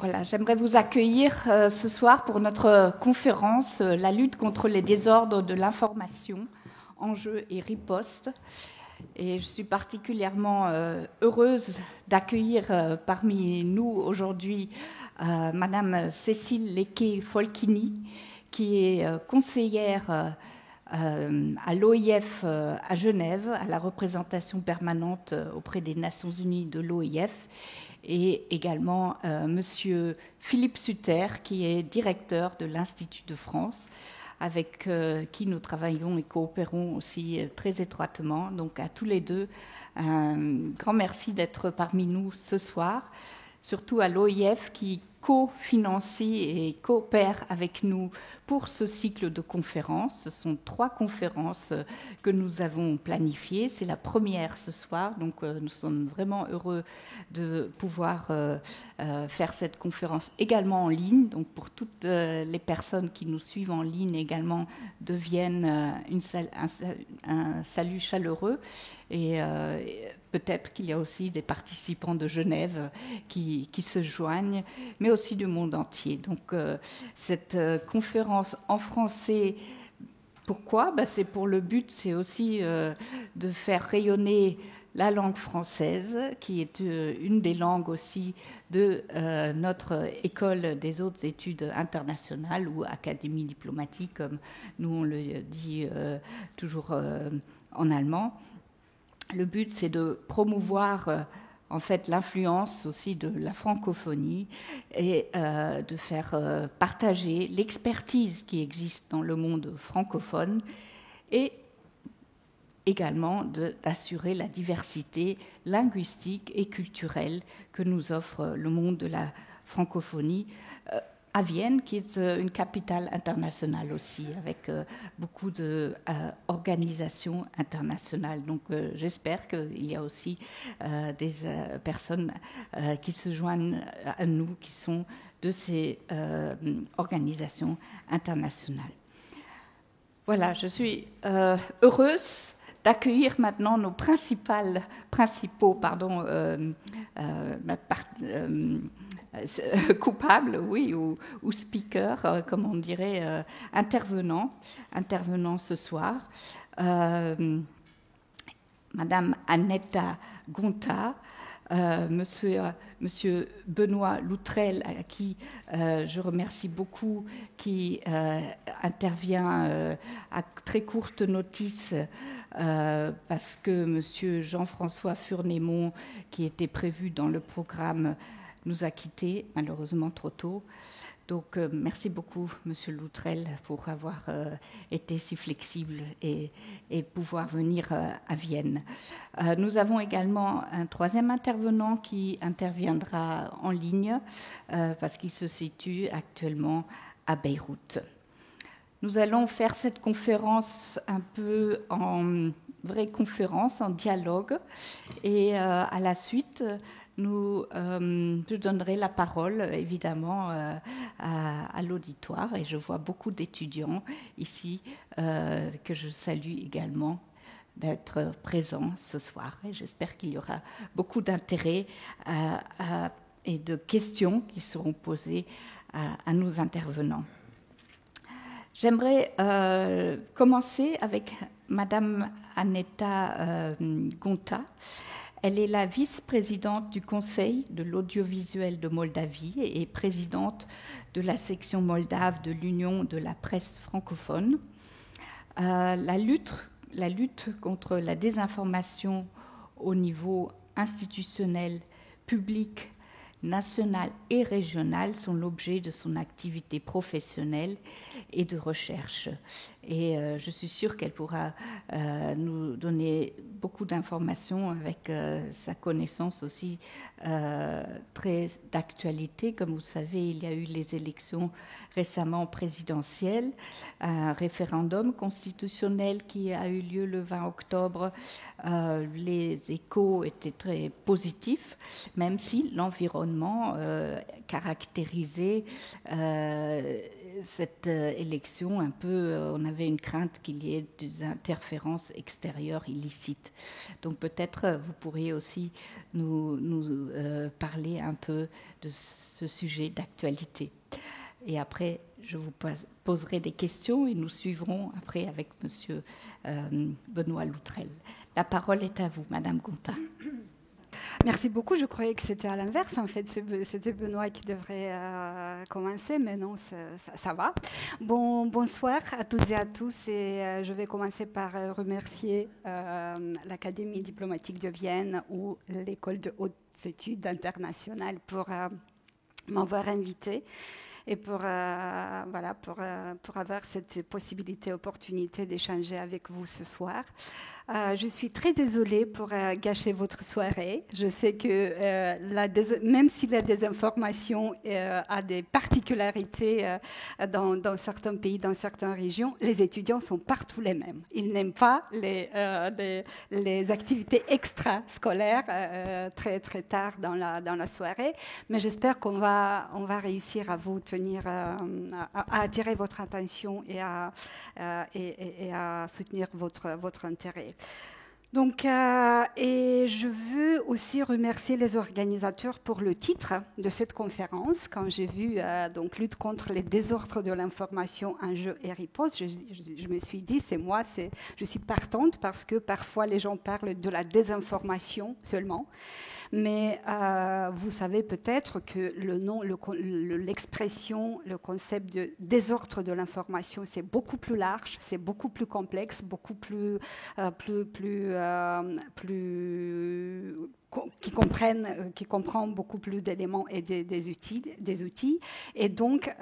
Voilà, j'aimerais vous accueillir ce soir pour notre conférence La lutte contre les désordres de l'information, enjeux et ripostes. Et je suis particulièrement heureuse d'accueillir parmi nous aujourd'hui Madame Cécile Lequet-Folchini, qui est conseillère à l'OIF à Genève, à la représentation permanente auprès des Nations Unies de l'OIF, et également Monsieur Philippe Sutter, qui est directeur de l'Institut de France, avec qui nous travaillons et coopérons aussi très étroitement. Donc à tous les deux, un grand merci d'être parmi nous ce soir, surtout à l'OIF qui co-financie et coopère avec nous pour ce cycle de conférences. Ce sont 3 conférences que nous avons planifiées. C'est la première ce soir, donc nous sommes vraiment heureux de pouvoir faire cette conférence également en ligne. Donc pour toutes les personnes qui nous suivent en ligne également deviennent un salut chaleureux. Et peut-être qu'il y a aussi des participants de Genève qui se joignent, mais aussi du monde entier. Donc cette conférence en français, pourquoi ? C'est pour le but, c'est aussi de faire rayonner la langue française, qui est une des langues aussi de notre école des hautes études internationales ou académie diplomatique, comme nous on le dit toujours en allemand. Le but, c'est de promouvoir en fait l'influence aussi de la francophonie et de faire partager l'expertise qui existe dans le monde francophone et également d'assurer la diversité linguistique et culturelle que nous offre le monde de la francophonie à Vienne, qui est une capitale internationale aussi, avec beaucoup d'organisations internationales. Donc j'espère qu'il y a aussi des personnes qui se joignent à nous, qui sont de ces organisations internationales. Voilà, je suis heureuse d'accueillir maintenant nos principaux coupables, oui, ou speakers, comme on dirait, intervenants ce soir. Madame Annetta Gonta, Monsieur Benoît Loutrel, à qui je remercie beaucoup, qui intervient à très courte notice parce que Monsieur Jean-François Furnémont, qui était prévu dans le programme, nous a quittés malheureusement trop tôt. Donc merci beaucoup, Monsieur Loutrel, pour avoir été si flexible et pouvoir venir à Vienne. Nous avons également un 3e intervenant qui interviendra en ligne parce qu'il se situe actuellement à Beyrouth. Nous allons faire cette conférence un peu en vraie conférence, en dialogue, et à la suite, je donnerai la parole, évidemment, à l'auditoire. Et je vois beaucoup d'étudiants ici que je salue également d'être présents ce soir. Et j'espère qu'il y aura beaucoup d'intérêt et de questions qui seront posées à nos intervenants. J'aimerais commencer avec Madame Annetta Gonta. Elle est la vice-présidente du Conseil de l'audiovisuel de Moldavie et présidente de la section moldave de l'Union de la presse francophone. La lutte contre la désinformation au niveau institutionnel, public, national et régional sont l'objet de son activité professionnelle et de recherche. Et je suis sûre qu'elle pourra nous donner beaucoup d'informations avec sa connaissance aussi très d'actualité. Comme vous savez, il y a eu les élections récemment présidentielles, un référendum constitutionnel qui a eu lieu le 20 octobre. Les échos étaient très positifs, même si l'environnement caractérisé cette élection, un peu, on avait une crainte qu'il y ait des interférences extérieures illicites. Donc peut-être vous pourriez aussi nous parler un peu de ce sujet d'actualité. Et après, je vous poserai des questions et nous suivrons après avec Monsieur Benoît Loutrel. La parole est à vous, Madame Gonta. Merci beaucoup. Je croyais que c'était à l'inverse. En fait, c'était Benoît qui devrait commencer, mais non, ça va. Bonsoir à toutes et à tous. Et je vais commencer par remercier l'Académie diplomatique de Vienne ou l'École de hautes études internationales pour m'avoir invitée et pour avoir cette possibilité, opportunité d'échanger avec vous ce soir. Je suis très désolée pour gâcher votre soirée. Je sais que même si la désinformation a des particularités dans certains pays, dans certaines régions, les étudiants sont partout les mêmes. Ils n'aiment pas les activités extrascolaires très très tard dans la soirée, mais j'espère qu'on va réussir à vous tenir, à attirer votre attention et à soutenir votre intérêt. Donc, et je veux aussi remercier les organisateurs pour le titre de cette conférence. Quand j'ai vu donc lutte contre les désordres de l'information, enjeux et riposte, je me suis dit je suis partante parce que parfois les gens parlent de la désinformation seulement. Mais vous savez peut-être que le nom, l'expression, le concept de désordre de l'information, c'est beaucoup plus large, c'est beaucoup plus complexe, beaucoup plus qui comprend beaucoup plus d'éléments et des outils, et donc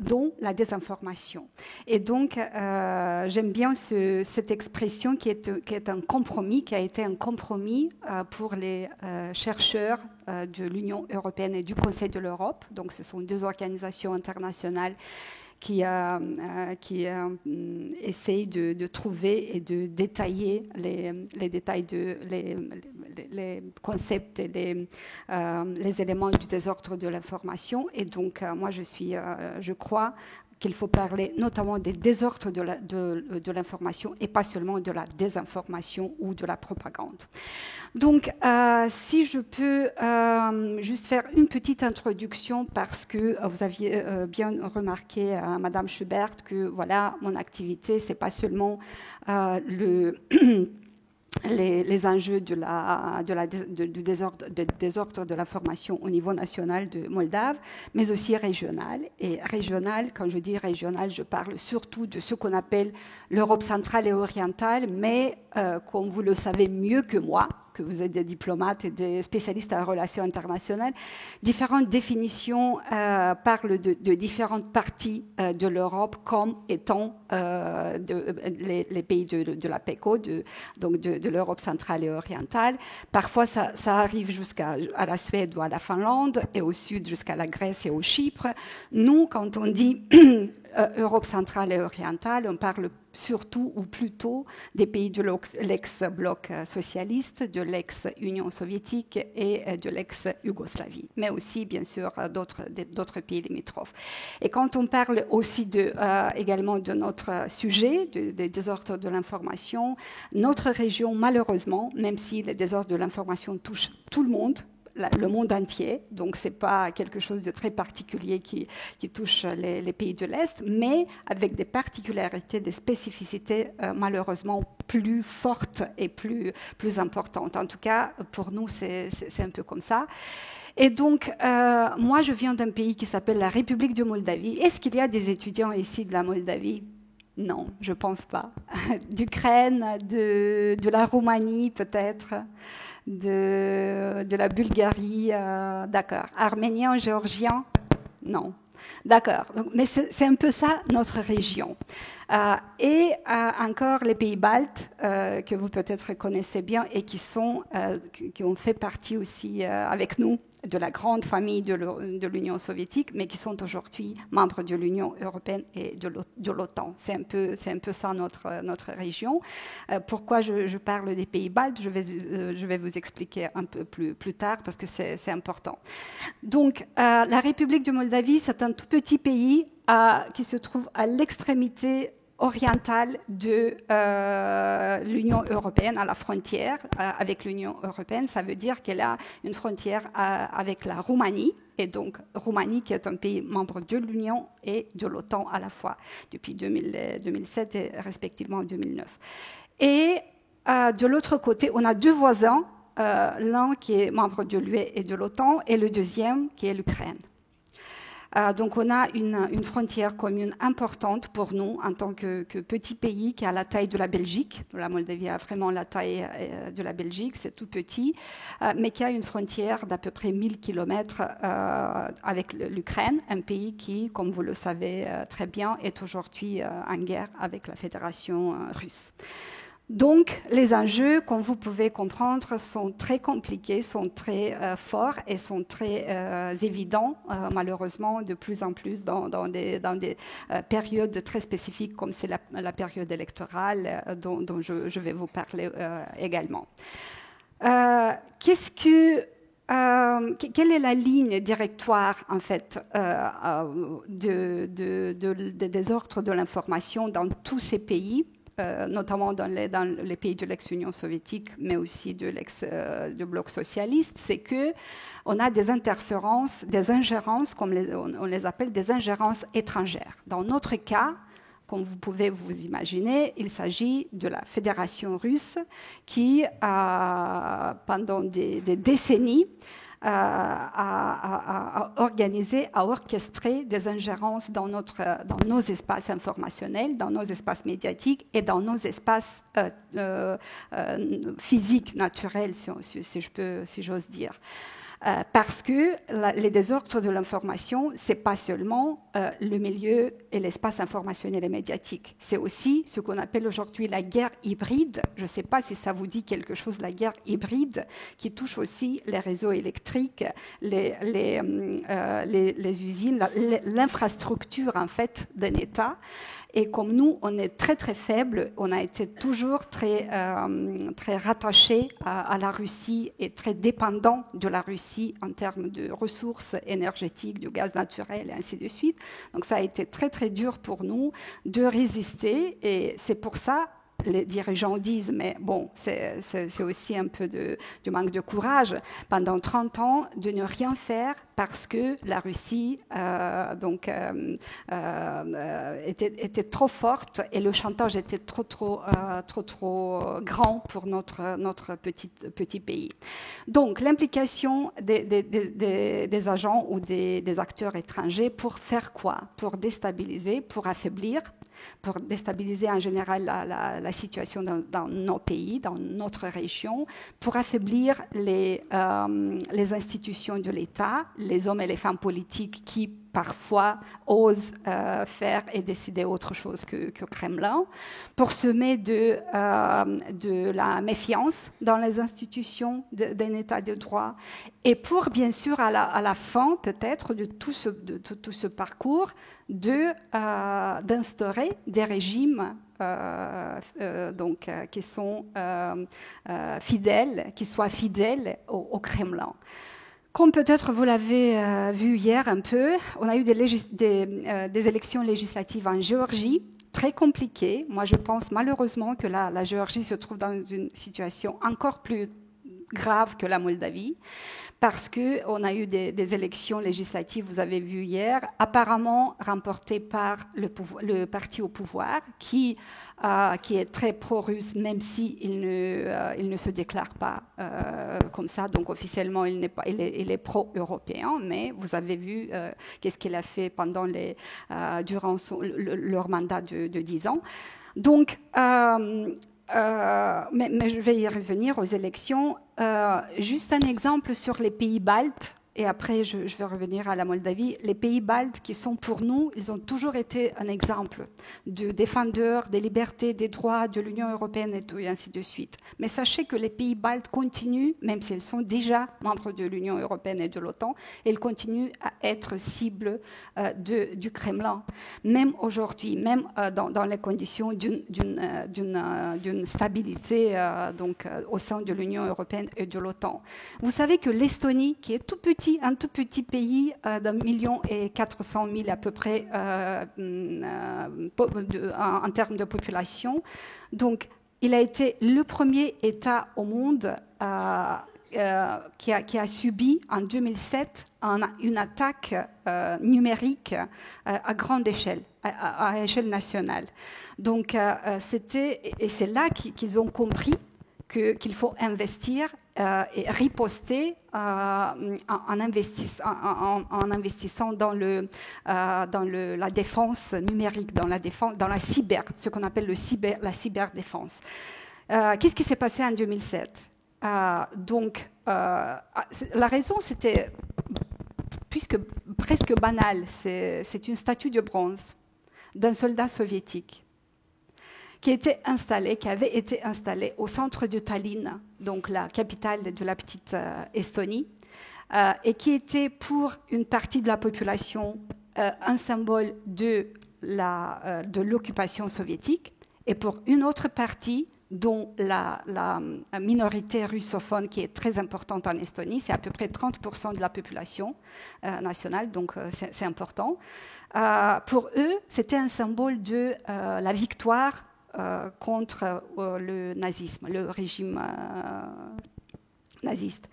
dont la désinformation. Et donc j'aime bien cette expression qui est un compromis, qui a été un compromis pour les chercheurs de l'Union européenne et du Conseil de l'Europe. Donc ce sont deux organisations internationales qui essaye de trouver et de détailler les détails les concepts et les éléments du désordre de l'information. Et donc, moi, je crois qu'il faut parler notamment des désordres de l'information et pas seulement de la désinformation ou de la propagande. Donc, si je peux juste faire une petite introduction parce que vous aviez bien remarqué, Madame Schubert, que voilà, mon activité, c'est pas seulement les enjeux du désordre de l'information au niveau national de Moldave, mais aussi régional. Et régional, quand je dis régional, je parle surtout de ce qu'on appelle l'Europe centrale et orientale, mais comme vous le savez mieux que moi, que vous êtes des diplomates et des spécialistes en relations internationales, différentes définitions parlent de différentes parties de l'Europe comme étant les pays de la PECO, donc de l'Europe centrale et orientale. Parfois, ça arrive jusqu'à la Suède ou à la Finlande, et au sud jusqu'à la Grèce et au Chypre. Nous, quand on dit Europe centrale et orientale, on parle surtout ou plutôt des pays de l'ex-bloc socialiste, de l'ex-Union soviétique et de l'ex-Yougoslavie, mais aussi, bien sûr, d'autres pays limitrophes. Et quand on parle aussi également de notre sujet, des désordres de l'information, notre région, malheureusement, même si les désordres de l'information touchent tout le monde entier, donc ce n'est pas quelque chose de très particulier qui touche les pays de l'Est, mais avec des particularités, des spécificités malheureusement plus fortes et plus importantes. En tout cas, pour nous, c'est un peu comme ça. Et donc, moi, je viens d'un pays qui s'appelle la République de Moldavie. Est-ce qu'il y a des étudiants ici de la Moldavie ? Non, je ne pense pas. D'Ukraine, de la Roumanie peut-être, de la Bulgarie, d'accord. Arménien, géorgien, non. D'accord, mais c'est un peu ça notre région. Et encore les pays baltes, que vous peut-être connaissez bien et qui ont fait partie aussi avec nous de la grande famille de l'Union soviétique, mais qui sont aujourd'hui membres de l'Union européenne et de l'OTAN. C'est un peu ça notre région. Pourquoi je parle des pays baltes, je vais vous expliquer un peu plus tard parce que c'est important. Donc, la République de Moldavie, c'est un tout petit pays qui se trouve à l'extrémité orientale de l'Union européenne, à la frontière avec l'Union européenne. Ça veut dire qu'elle a une frontière avec la Roumanie, et donc Roumanie qui est un pays membre de l'Union et de l'OTAN à la fois, depuis 2007 et respectivement 2009. Et de l'autre côté, on a deux voisins, l'un qui est membre de l'UE et de l'OTAN, et le deuxième qui est l'Ukraine. Donc on a une frontière commune importante pour nous en tant que petit pays qui a la taille de la Belgique. La Moldavie a vraiment la taille de la Belgique, c'est tout petit, mais qui a une frontière d'à peu près 1000 km avec l'Ukraine, un pays qui, comme vous le savez très bien, est aujourd'hui en guerre avec la Fédération russe. Donc, les enjeux, comme vous pouvez comprendre, sont très compliqués, sont très forts et sont très évidents, malheureusement, de plus en plus dans des périodes très spécifiques, comme c'est la période électorale dont je vais vous parler également. Quelle est la ligne directoire, en fait, des ordres de l'information dans tous ces pays, notamment dans les pays de l'ex-Union soviétique, mais aussi du bloc socialiste, c'est qu'on a des interférences, des ingérences, comme on les appelle, des ingérences étrangères. Dans notre cas, comme vous pouvez vous imaginer, il s'agit de la Fédération russe qui, pendant des décennies, à organiser, à orchestrer des ingérences dans nos espaces informationnels, dans nos espaces médiatiques et dans nos espaces physiques, naturels, si j'ose dire. Parce que les désordres de l'information, ce n'est pas seulement le milieu et l'espace informationnel et médiatique. C'est aussi ce qu'on appelle aujourd'hui la guerre hybride. Je ne sais pas si ça vous dit quelque chose, la guerre hybride, qui touche aussi les réseaux électriques, les usines, l'infrastructure en fait d'un État. Et comme nous, on est très très faible, on a été toujours très rattaché à la Russie et très dépendant de la Russie en termes de ressources énergétiques, du gaz naturel et ainsi de suite. Donc ça a été très très dur pour nous de résister et c'est pour ça les dirigeants disent, mais bon, c'est aussi un peu du manque de courage, pendant 30 ans, de ne rien faire parce que la Russie était trop forte et le chantage était trop grand pour notre petit pays. Donc, l'implication des agents ou des acteurs étrangers pour faire quoi? Pour déstabiliser, pour affaiblir, pour déstabiliser en général la situation dans nos pays, dans notre région, pour affaiblir les institutions de l'État, les hommes et les femmes politiques qui parfois osent faire et décider autre chose que Kremlin, pour semer de la méfiance dans les institutions d'un État de droit, et pour, bien sûr, à la fin, peut-être, de tout ce parcours, d'instaurer des régimes qui sont fidèles, qui soient fidèles au Kremlin. Comme peut-être vous l'avez vu hier un peu, on a eu des élections législatives en Géorgie, très compliquées. Moi, je pense malheureusement que la Géorgie se trouve dans une situation encore plus grave que la Moldavie, parce qu'on a eu des élections législatives, vous avez vu hier, apparemment remportées par le parti au pouvoir, qui est très pro-russe, même s'il ne se déclare pas comme ça. Donc officiellement, il est pro-européen, mais vous avez vu qu'est-ce qu'il a fait durant leur mandat de 10 ans. Donc, mais je vais y revenir aux élections. Juste un exemple sur les pays baltes, et après je vais revenir à la Moldavie. Les pays baltes qui sont pour nous, ils ont toujours été un exemple de défendeurs des libertés, des droits de l'Union européenne et ainsi de suite. Mais sachez que les pays baltes continuent, même s'ils sont déjà membres de l'Union européenne et de l'OTAN, ils continuent à être cibles du Kremlin, même aujourd'hui, même dans les conditions d'une stabilité au sein de l'Union européenne et de l'OTAN. Vous savez que l'Estonie, qui est tout petit tout petit pays d'1,4 million à peu près en termes de population. Donc, il a été le premier État au monde qui a subi en 2007 une attaque numérique à grande échelle, à échelle nationale. Donc, et c'est là qu'ils ont compris qu'il faut investir et riposter en investissant dans la défense numérique, dans la cyber, ce qu'on appelle la cyberdéfense. Qu'est-ce qui s'est passé en 2007 ? Donc, la raison, c'était presque banal. C'est une statue de bronze d'un soldat soviétique qui avait été installé au centre de Tallinn, donc la capitale de la petite Estonie, et qui était pour une partie de la population un symbole de l'occupation soviétique, et pour une autre partie, dont la minorité russophone qui est très importante en Estonie, c'est à peu près 30% de la population nationale, donc c'est important. Pour eux, c'était un symbole de la victoire contre le nazisme, le régime naziste.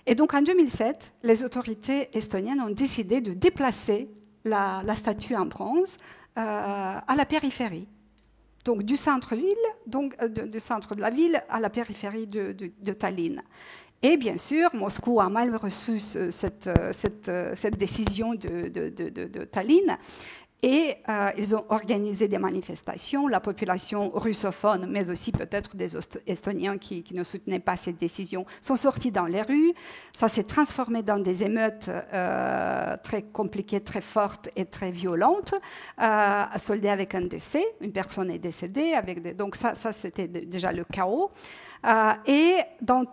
Et donc en 2007, les autorités estoniennes ont décidé de déplacer la statue en bronze à la périphérie. Donc du centre-ville, du centre de la ville à la périphérie de Tallinn. Et bien sûr, Moscou a mal reçu cette décision de Tallinn. Et ils ont organisé des manifestations. La population russophone, mais aussi peut-être des Estoniens qui ne soutenaient pas cette décision, sont sortis dans les rues. Ça s'est transformé dans des émeutes très compliquées, très fortes et très violentes, soldées avec un décès. Une personne est décédée. Donc ça c'était déjà le chaos. Et dans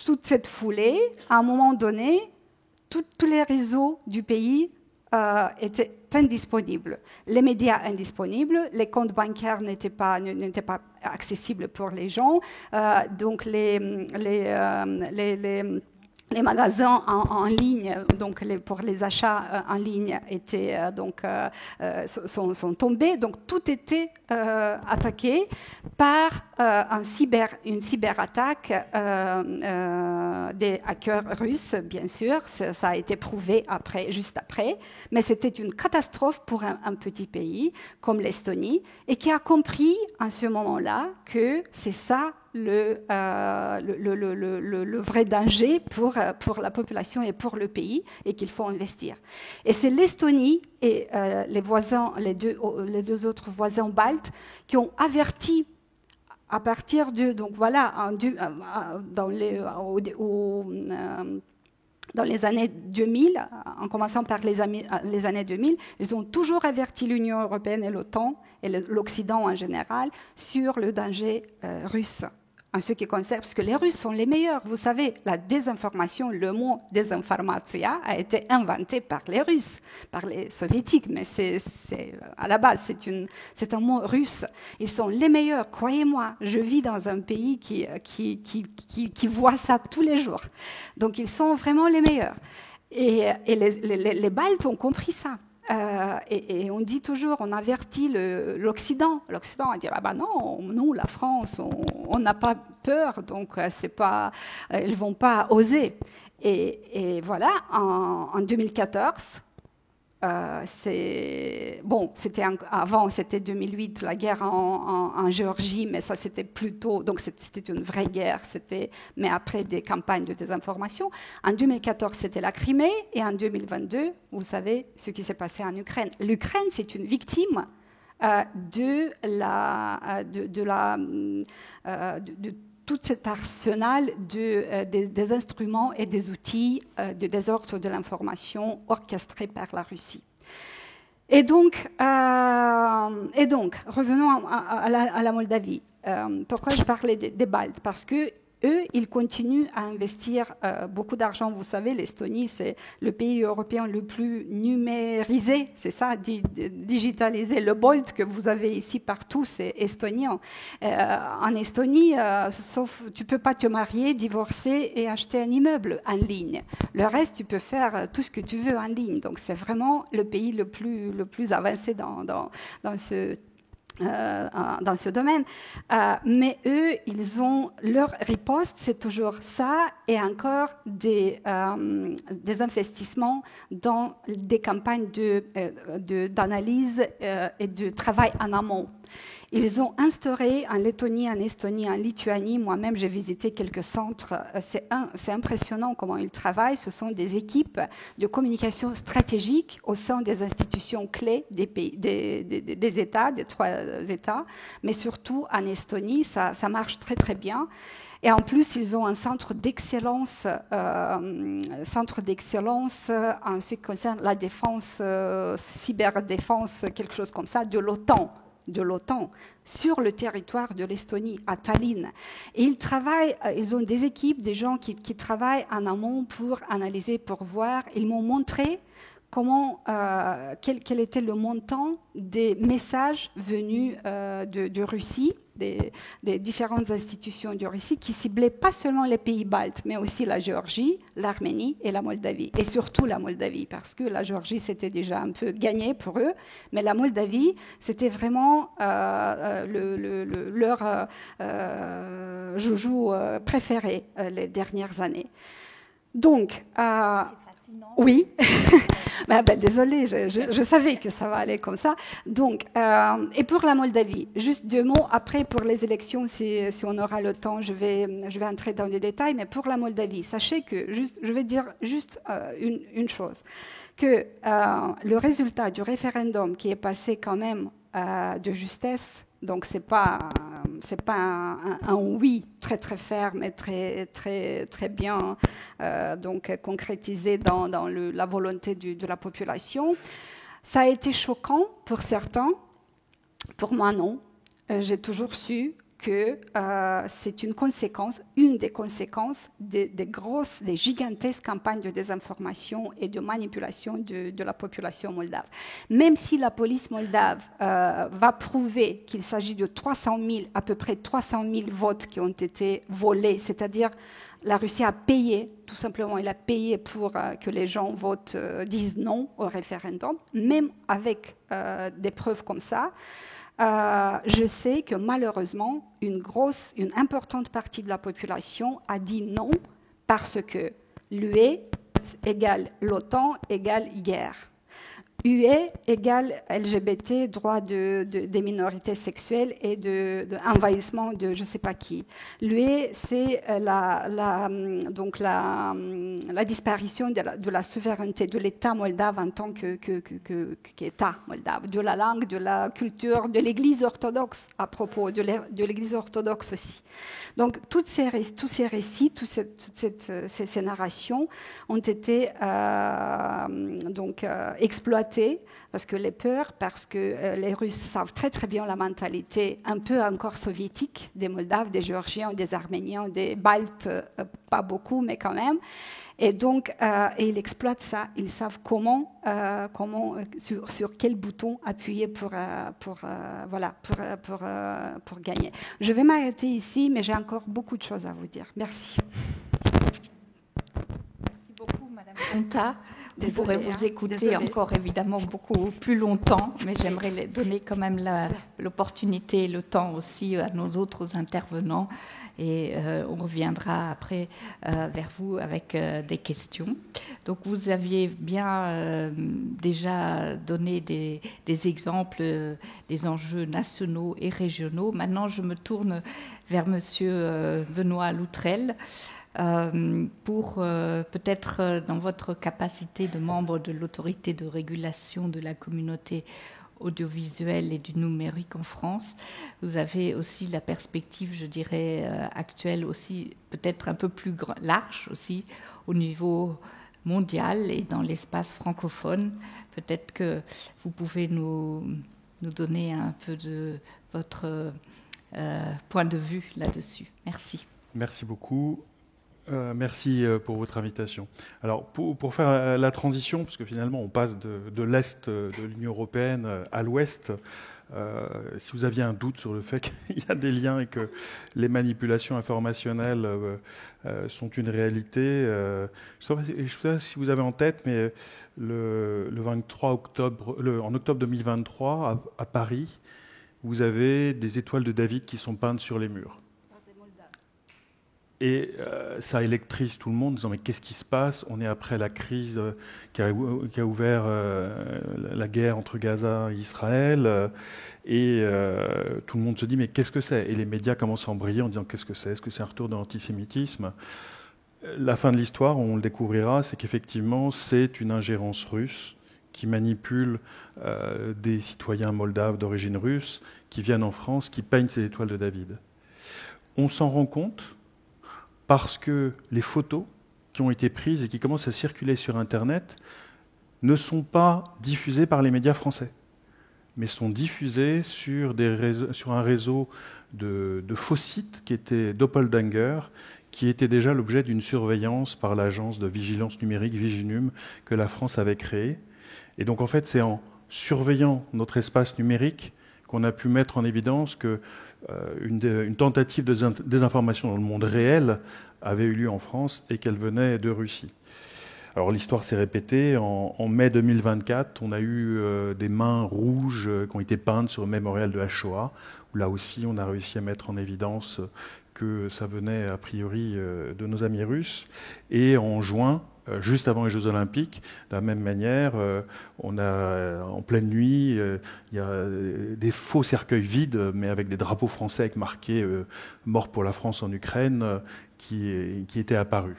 toute cette foulée, à un moment donné, tous les réseaux du pays étaient indisponibles. Les médias indisponibles, les comptes bancaires n'étaient pas accessibles pour les gens, donc les magasins en ligne, donc pour les achats en ligne, sont tombés. Donc tout était attaqué par une cyberattaque des hackers russes, bien sûr. Ça a été prouvé juste après. Mais c'était une catastrophe pour un petit pays comme l'Estonie, et qui a compris en ce moment-là que c'est ça le vrai danger pour la population et pour le pays, et qu'il faut investir. Et c'est l'Estonie et les deux autres voisins baltes qui ont averti à partir de, donc voilà, dans les années 2000, en commençant par les années 2000, ils ont toujours averti l'Union européenne et l'OTAN et l'Occident en général sur le danger russe. En ce qui concerne, parce que les Russes sont les meilleurs. Vous savez, la désinformation, le mot désinformatia a été inventé par les Russes, par les Soviétiques, mais à la base, c'est un mot russe. Ils sont les meilleurs, croyez-moi. Je vis dans un pays qui voit ça tous les jours. Donc, ils sont vraiment les meilleurs. Et les Baltes ont compris ça. Et on dit toujours, on avertit l'Occident. L'Occident a dit, ah ben non, nous, la France, on n'a pas peur, donc ils ne vont pas oser. Et voilà, en 2014, avant, c'était 2008, la guerre en Géorgie, mais ça c'était plutôt, donc c'était une vraie guerre, mais après des campagnes de désinformation. En 2014, c'était la Crimée, et en 2022, vous savez ce qui s'est passé en Ukraine. L'Ukraine, c'est une victime de tout cet arsenal des instruments et des outils de désordre de l'information orchestrés par la Russie. Et donc revenons à la Moldavie. Pourquoi je parlais des Baltes ? Parce que eux, ils continuent à investir beaucoup d'argent. Vous savez, l'Estonie, c'est le pays européen le plus numérisé, c'est ça, digitalisé. Le Bolt que vous avez ici partout, c'est estonien. En Estonie, sauf tu peux pas te marier, divorcer et acheter un immeuble en ligne. Le reste, tu peux faire tout ce que tu veux en ligne. Donc, c'est vraiment le pays le plus avancé dans ce domaine. Mais eux, ils ont leur riposte, c'est toujours ça, et encore des investissements dans des campagnes d'analyse et de travail en amont. Ils ont instauré en Lettonie, en Estonie, en Lituanie, moi-même j'ai visité quelques centres, c'est impressionnant comment ils travaillent. Ce sont des équipes de communication stratégique au sein des institutions clés des pays, des États, des 3 États, mais surtout en Estonie, ça marche très très bien. Et en plus, ils ont un centre d'excellence en ce qui concerne la défense, cyberdéfense, quelque chose comme ça, de l'OTAN sur le territoire de l'Estonie, à Tallinn. Et ils ont des équipes, des gens qui travaillent en amont pour analyser, pour voir. Ils m'ont montré quel était le montant des messages venus de Russie, des différentes institutions de Russie qui ciblaient pas seulement les pays baltes, mais aussi la Géorgie, l'Arménie et la Moldavie. Et surtout la Moldavie, parce que la Géorgie, c'était déjà un peu gagné pour eux, mais la Moldavie, c'était vraiment leur joujou préféré les dernières années. Donc, oui, désolée, je savais que ça va aller comme ça. Donc, et pour la Moldavie, juste 2 mots. Après, pour les élections, si on aura le temps, je vais entrer dans les détails. Mais pour la Moldavie, sachez que je vais dire juste une chose, que le résultat du référendum qui est passé quand même de justesse. Donc c'est pas un oui très très ferme et très très très bien donc concrétisé dans la volonté de la population. Ça a été choquant pour certains, pour moi non. J'ai toujours su que c'est une des conséquences des gigantesques campagnes de désinformation et de manipulation de la population moldave. Même si la police moldave va prouver qu'il s'agit de à peu près 300 000 votes qui ont été volés, c'est-à-dire la Russie a payé, tout simplement, elle a payé pour que les gens disent non au référendum, même avec des preuves comme ça. Je sais que malheureusement, une importante partie de la population a dit non parce que l'UE égale l'OTAN égale guerre. UE égale LGBT, droit des minorités sexuelles et d'envahissement de je ne sais pas qui. L'UE, c'est la disparition de la souveraineté de l'État moldave en tant qu'État moldave, de la langue, de la culture, de l'Église orthodoxe, à propos de l'Église orthodoxe aussi. Donc, tous ces récits, toutes ces narrations ont été exploitées parce que les Russes savent très très bien la mentalité un peu encore soviétique des Moldaves, des Géorgiens, des Arméniens, des Baltes, pas beaucoup, mais quand même. Et donc, ils exploitent ça. Ils savent sur quel bouton appuyer pour gagner. Je vais m'arrêter ici, mais j'ai encore beaucoup de choses à vous dire. Merci. Merci beaucoup, Madame Ponta. Vous pourrez vous écouter encore évidemment beaucoup plus longtemps, mais j'aimerais donner quand même l'opportunité et le temps aussi à nos autres intervenants. Et on reviendra après vers vous avec des questions. Donc vous aviez bien déjà donné des exemples des enjeux nationaux et régionaux. Maintenant, je me tourne vers Monsieur Benoît Loutrel. Pour peut-être dans votre capacité de membre de l'autorité de régulation de la communauté audiovisuelle et du numérique en France, vous avez aussi la perspective, je dirais, actuelle aussi, peut-être un peu plus large aussi, au niveau mondial et dans l'espace francophone. Peut-être que vous pouvez nous donner un peu de votre point de vue là-dessus. Merci. Merci beaucoup. Merci pour votre invitation. Alors, pour faire la transition, parce que finalement, on passe de l'Est de l'Union européenne à l'Ouest, si vous aviez un doute sur le fait qu'il y a des liens et que les manipulations informationnelles sont une réalité, je ne sais pas si vous avez en tête, mais le 23 octobre, en octobre 2023, à Paris, vous avez des étoiles de David qui sont peintes sur les murs. Et ça électrise tout le monde en disant mais qu'est-ce qui se passe? On est après la crise qui a ouvert la guerre entre Gaza et Israël et tout le monde se dit mais qu'est-ce que c'est? Et les médias commencent à embrayer en disant qu'est-ce que c'est? Est-ce que c'est un retour de l'antisémitisme? La fin de l'histoire, on le découvrira, c'est qu'effectivement c'est une ingérence russe qui manipule des citoyens moldaves d'origine russe qui viennent en France, qui peignent ces étoiles de David. On s'en rend compte parce que les photos qui ont été prises et qui commencent à circuler sur Internet ne sont pas diffusées par les médias français, mais sont diffusées sur un réseau de faux sites qui étaient Doppelganger, qui était déjà l'objet d'une surveillance par l'agence de vigilance numérique Viginum que la France avait créée. Et donc en fait, c'est en surveillant notre espace numérique qu'on a pu mettre en évidence que une tentative de désinformation dans le monde réel avait eu lieu en France et qu'elle venait de Russie. Alors l'histoire s'est répétée. En mai 2024, on a eu des mains rouges qui ont été peintes sur le mémorial de la Shoah, où là aussi on a réussi à mettre en évidence que ça venait a priori de nos amis russes. Et en juin, juste avant les Jeux Olympiques, de la même manière, on a en pleine nuit, il y a des faux cercueils vides, mais avec des drapeaux français avec marqué mort pour la France en Ukraine, qui étaient apparus.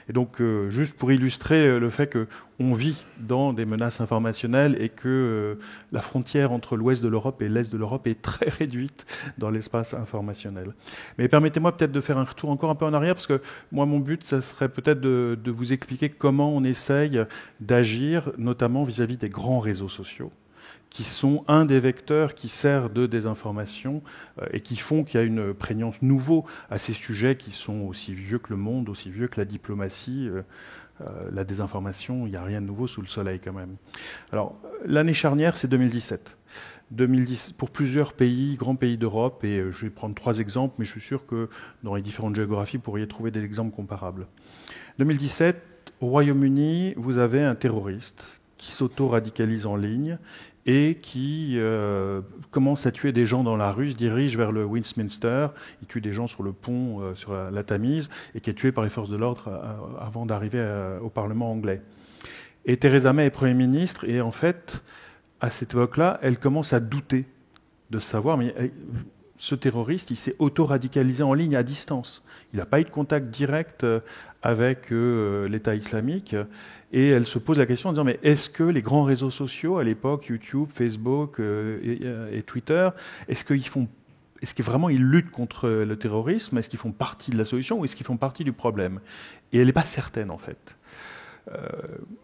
Et donc, juste pour illustrer le fait qu'on vit dans des menaces informationnelles et que la frontière entre l'ouest de l'Europe et l'est de l'Europe est très réduite dans l'espace informationnel. Mais permettez-moi peut-être de faire un retour encore un peu en arrière, parce que moi, mon but, ça serait peut-être de vous expliquer comment on essaye d'agir, notamment vis-à-vis des grands réseaux sociaux, qui sont un des vecteurs qui sert de désinformation et qui font qu'il y a une prégnance nouveau à ces sujets qui sont aussi vieux que le monde, aussi vieux que la diplomatie. La désinformation, il n'y a rien de nouveau sous le soleil quand même. Alors, l'année charnière, c'est 2017. 2010, pour plusieurs pays, grands pays d'Europe, et je vais prendre 3 exemples, mais je suis sûr que dans les différentes géographies, vous pourriez trouver des exemples comparables. 2017, au Royaume-Uni, vous avez un terroriste qui s'auto-radicalise en ligne et qui commence à tuer des gens dans la rue, se dirige vers le Westminster, il tue des gens sur le pont, sur la Tamise, et qui est tué par les forces de l'ordre avant d'arriver au Parlement anglais. Et Theresa May est Premier ministre, et en fait, à cette époque-là, elle commence à douter de savoir, mais ce terroriste, il s'est auto-radicalisé en ligne à distance. Il n'a pas eu de contact direct avec l'État islamique. Et elle se pose la question en disant, mais est-ce que les grands réseaux sociaux, à l'époque, YouTube, Facebook et Twitter, est-ce que vraiment ils luttent contre le terrorisme? Est-ce qu'ils font partie de la solution ou est-ce qu'ils font partie du problème? Et elle n'est pas certaine, en fait.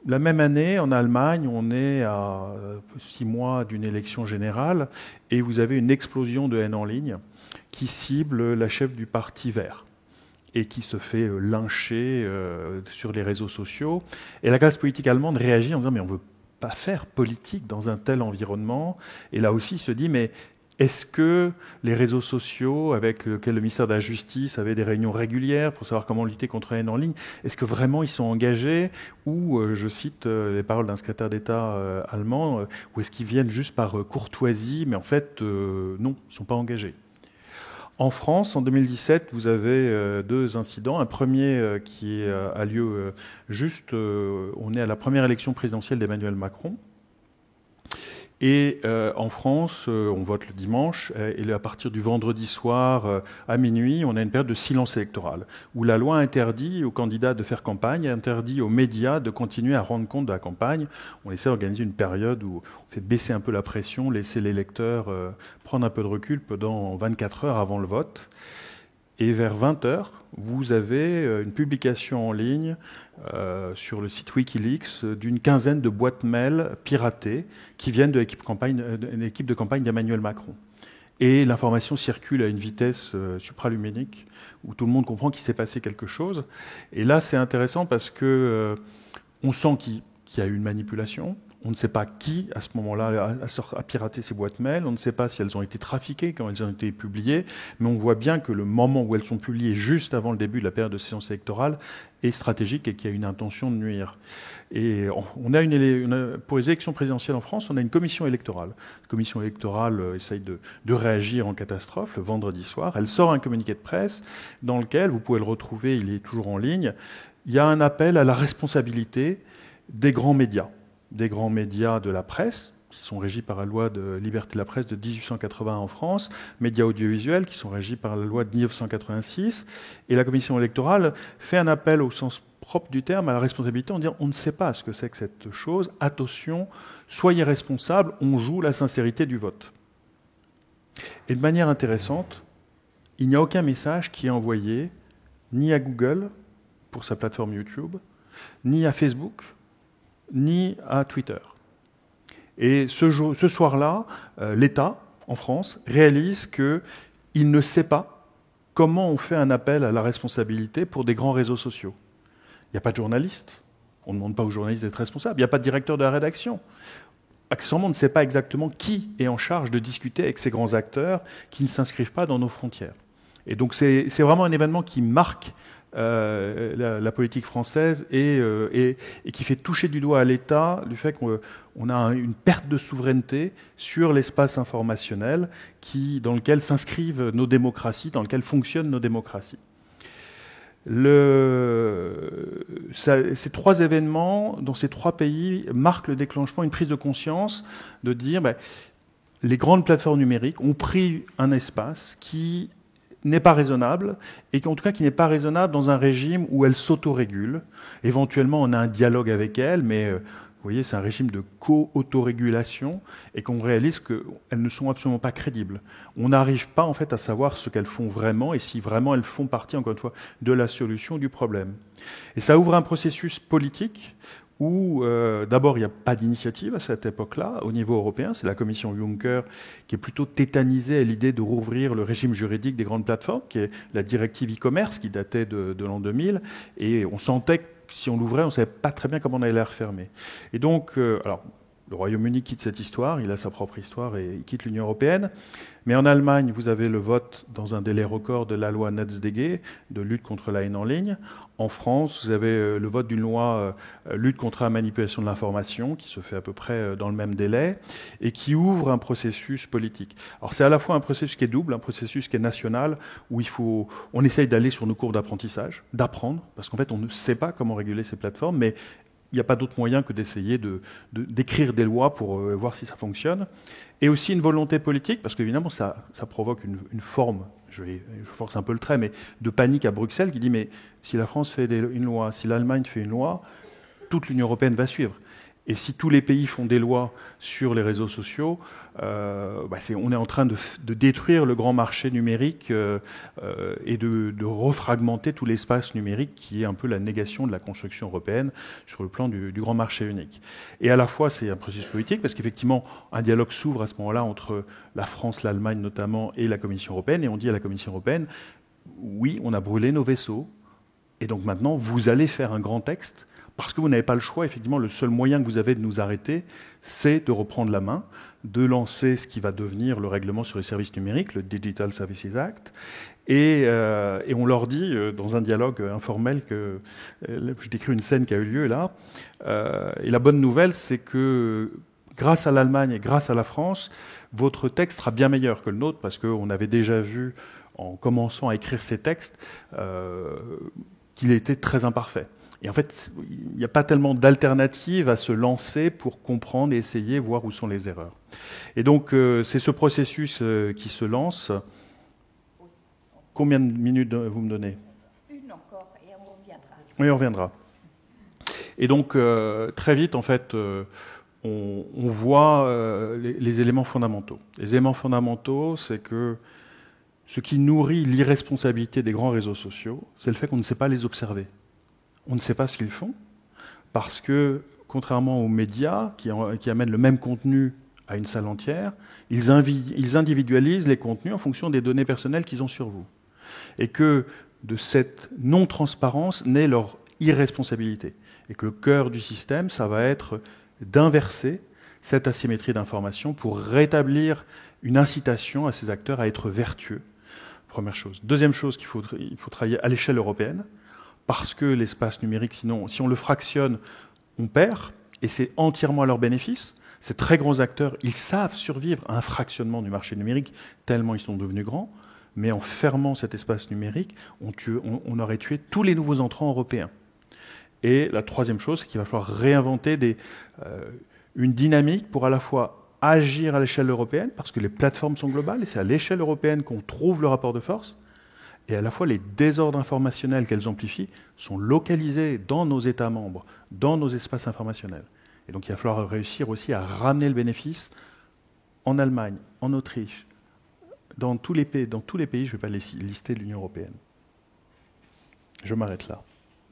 La même année, en Allemagne, on est à 6 mois d'une élection générale et vous avez une explosion de haine en ligne qui cible la chef du parti vert et qui se fait lyncher sur les réseaux sociaux. Et la classe politique allemande réagit en disant « mais on ne veut pas faire politique dans un tel environnement ». Et là aussi se dit « mais est-ce que les réseaux sociaux, avec lesquels le ministère de la Justice avait des réunions régulières pour savoir comment lutter contre la haine en ligne, est-ce que vraiment ils sont engagés ?» Ou, je cite les paroles d'un secrétaire d'État allemand, ou est-ce qu'ils viennent juste par courtoisie, mais en fait, non, ils ne sont pas engagés. En France, en 2017, vous avez 2 incidents. Un premier qui a lieu on est à la première élection présidentielle d'Emmanuel Macron. Et en France, on vote le dimanche, et à partir du vendredi soir à minuit, on a une période de silence électoral, où la loi interdit aux candidats de faire campagne, interdit aux médias de continuer à rendre compte de la campagne. On essaie d'organiser une période où on fait baisser un peu la pression, laisser les électeurs prendre un peu de recul pendant 24 heures avant le vote. Et vers 20h, vous avez une publication en ligne sur le site Wikileaks d'une quinzaine de boîtes mail piratées qui viennent de l'équipe de campagne d'Emmanuel Macron. et l'information circule à une vitesse supraluminique, où tout le monde comprend qu'il s'est passé quelque chose. Et là, c'est intéressant parce que on sent qu'il y a eu une manipulation. On ne sait pas qui, à ce moment-là, a piraté ces boîtes mail. On ne sait pas si elles ont été trafiquées, quand elles ont été publiées. Mais on voit bien que le moment où elles sont publiées, juste avant le début de la période de séance électorale, est stratégique et qu'il y a une intention de nuire. Et on a pour les élections présidentielles en France, on a une commission électorale. La commission électorale essaye de réagir en catastrophe le vendredi soir. Elle sort un communiqué de presse dans lequel, vous pouvez le retrouver, il est toujours en ligne, il y a un appel à la responsabilité des grands médias de la presse, qui sont régis par la loi de liberté de la presse de 1880 en France, médias audiovisuels qui sont régis par la loi de 1986, et la commission électorale fait un appel au sens propre du terme à la responsabilité en disant on ne sait pas ce que c'est que cette chose, attention, soyez responsables, on joue la sincérité du vote. Et de manière intéressante, il n'y a aucun message qui est envoyé ni à Google pour sa plateforme YouTube, ni à Facebook, ni à Twitter. Et ce soir-là, l'État, en France, réalise qu'il ne sait pas comment on fait un appel à la responsabilité pour des grands réseaux sociaux. Il n'y a pas de journaliste. On ne demande pas aux journalistes d'être responsables. Il n'y a pas de directeur de la rédaction. Accessoirement, on ne sait pas exactement qui est en charge de discuter avec ces grands acteurs qui ne s'inscrivent pas dans nos frontières. Et donc c'est vraiment un événement qui marque la politique française et qui fait toucher du doigt à l'État du fait qu'on a une perte de souveraineté sur l'espace informationnel dans lequel s'inscrivent nos démocraties, dans lequel fonctionnent nos démocraties. Ces trois événements, dans ces trois pays, marquent le déclenchement, une prise de conscience de dire les grandes plateformes numériques ont pris un espace qui n'est pas raisonnable, et en tout cas qui n'est pas raisonnable dans un régime où elles s'autorégulent. Éventuellement, on a un dialogue avec elles, mais vous voyez, c'est un régime de co-autorégulation, et qu'on réalise qu'elles ne sont absolument pas crédibles. On n'arrive pas en fait à savoir ce qu'elles font vraiment, et si vraiment elles font partie, encore une fois, de la solution du problème. Et ça ouvre un processus politique où d'abord il n'y a pas d'initiative à cette époque-là au niveau européen. C'est la commission Juncker qui est plutôt tétanisée à l'idée de rouvrir le régime juridique des grandes plateformes, qui est la directive e-commerce qui datait de l'an 2000, et on sentait que si on l'ouvrait, on ne savait pas très bien comment on allait la refermer. Et donc, alors, le Royaume-Uni quitte cette histoire, il a sa propre histoire et il quitte l'Union européenne. Mais en Allemagne, vous avez le vote dans un délai record de la loi NetzDG, de lutte contre la haine en ligne. En France, vous avez le vote d'une loi lutte contre la manipulation de l'information, qui se fait à peu près dans le même délai, et qui ouvre un processus politique. Alors c'est à la fois un processus qui est double, un processus qui est national, où on essaye d'aller sur nos cours d'apprentissage, d'apprendre, parce qu'en fait on ne sait pas comment réguler ces plateformes, mais il n'y a pas d'autre moyen que d'essayer d'écrire des lois pour voir si ça fonctionne. Et aussi une volonté politique, parce qu'évidemment, ça provoque une forme, je force un peu le trait, mais de panique à Bruxelles qui dit mais si la France fait une loi, si l'Allemagne fait une loi, toute l'Union européenne va suivre. Et si tous les pays font des lois sur les réseaux sociaux, on est en train de détruire le grand marché numérique et de refragmenter tout l'espace numérique qui est un peu la négation de la construction européenne sur le plan du grand marché unique. Et à la fois, c'est un processus politique parce qu'effectivement, un dialogue s'ouvre à ce moment-là entre la France, l'Allemagne notamment, et la Commission européenne. Et on dit à la Commission européenne, oui, on a brûlé nos vaisseaux. Et donc maintenant, vous allez faire un grand texte. Parce que vous n'avez pas le choix, effectivement, le seul moyen que vous avez de nous arrêter, c'est de reprendre la main, de lancer ce qui va devenir le règlement sur les services numériques, le Digital Services Act. Et on leur dit, dans un dialogue informel, je décris une scène qui a eu lieu là, et la bonne nouvelle, c'est que grâce à l'Allemagne et grâce à la France, votre texte sera bien meilleur que le nôtre, parce qu'on avait déjà vu, en commençant à écrire ces textes, qu'il était très imparfait. Et en fait, il n'y a pas tellement d'alternatives à se lancer pour comprendre et essayer, voir où sont les erreurs. Et donc, c'est ce processus qui se lance. Combien de minutes vous me donnez? Une encore, et on reviendra. Oui, on reviendra. Et donc, très vite, en fait, on voit les éléments fondamentaux. Les éléments fondamentaux, c'est que ce qui nourrit l'irresponsabilité des grands réseaux sociaux, c'est le fait qu'on ne sait pas les observer. On ne sait pas ce qu'ils font, parce que, contrairement aux médias qui amènent le même contenu à une salle entière, ils individualisent les contenus en fonction des données personnelles qu'ils ont sur vous. Et que de cette non-transparence naît leur irresponsabilité. Et que le cœur du système, ça va être d'inverser cette asymétrie d'information pour rétablir une incitation à ces acteurs à être vertueux. Première chose. Deuxième chose il faut travailler à l'échelle européenne, parce que l'espace numérique, sinon, si on le fractionne, on perd, et c'est entièrement à leur bénéfice. Ces très grands acteurs, ils savent survivre à un fractionnement du marché numérique, tellement ils sont devenus grands, mais en fermant cet espace numérique, on aurait tué tous les nouveaux entrants européens. Et la troisième chose, c'est qu'il va falloir réinventer une dynamique pour à la fois agir à l'échelle européenne, parce que les plateformes sont globales, et c'est à l'échelle européenne qu'on trouve le rapport de force, et à la fois les désordres informationnels qu'elles amplifient sont localisés dans nos États membres, dans nos espaces informationnels. Et donc il va falloir réussir aussi à ramener le bénéfice en Allemagne, en Autriche, dans tous les pays, je ne vais pas les lister de l'Union européenne. Je m'arrête là.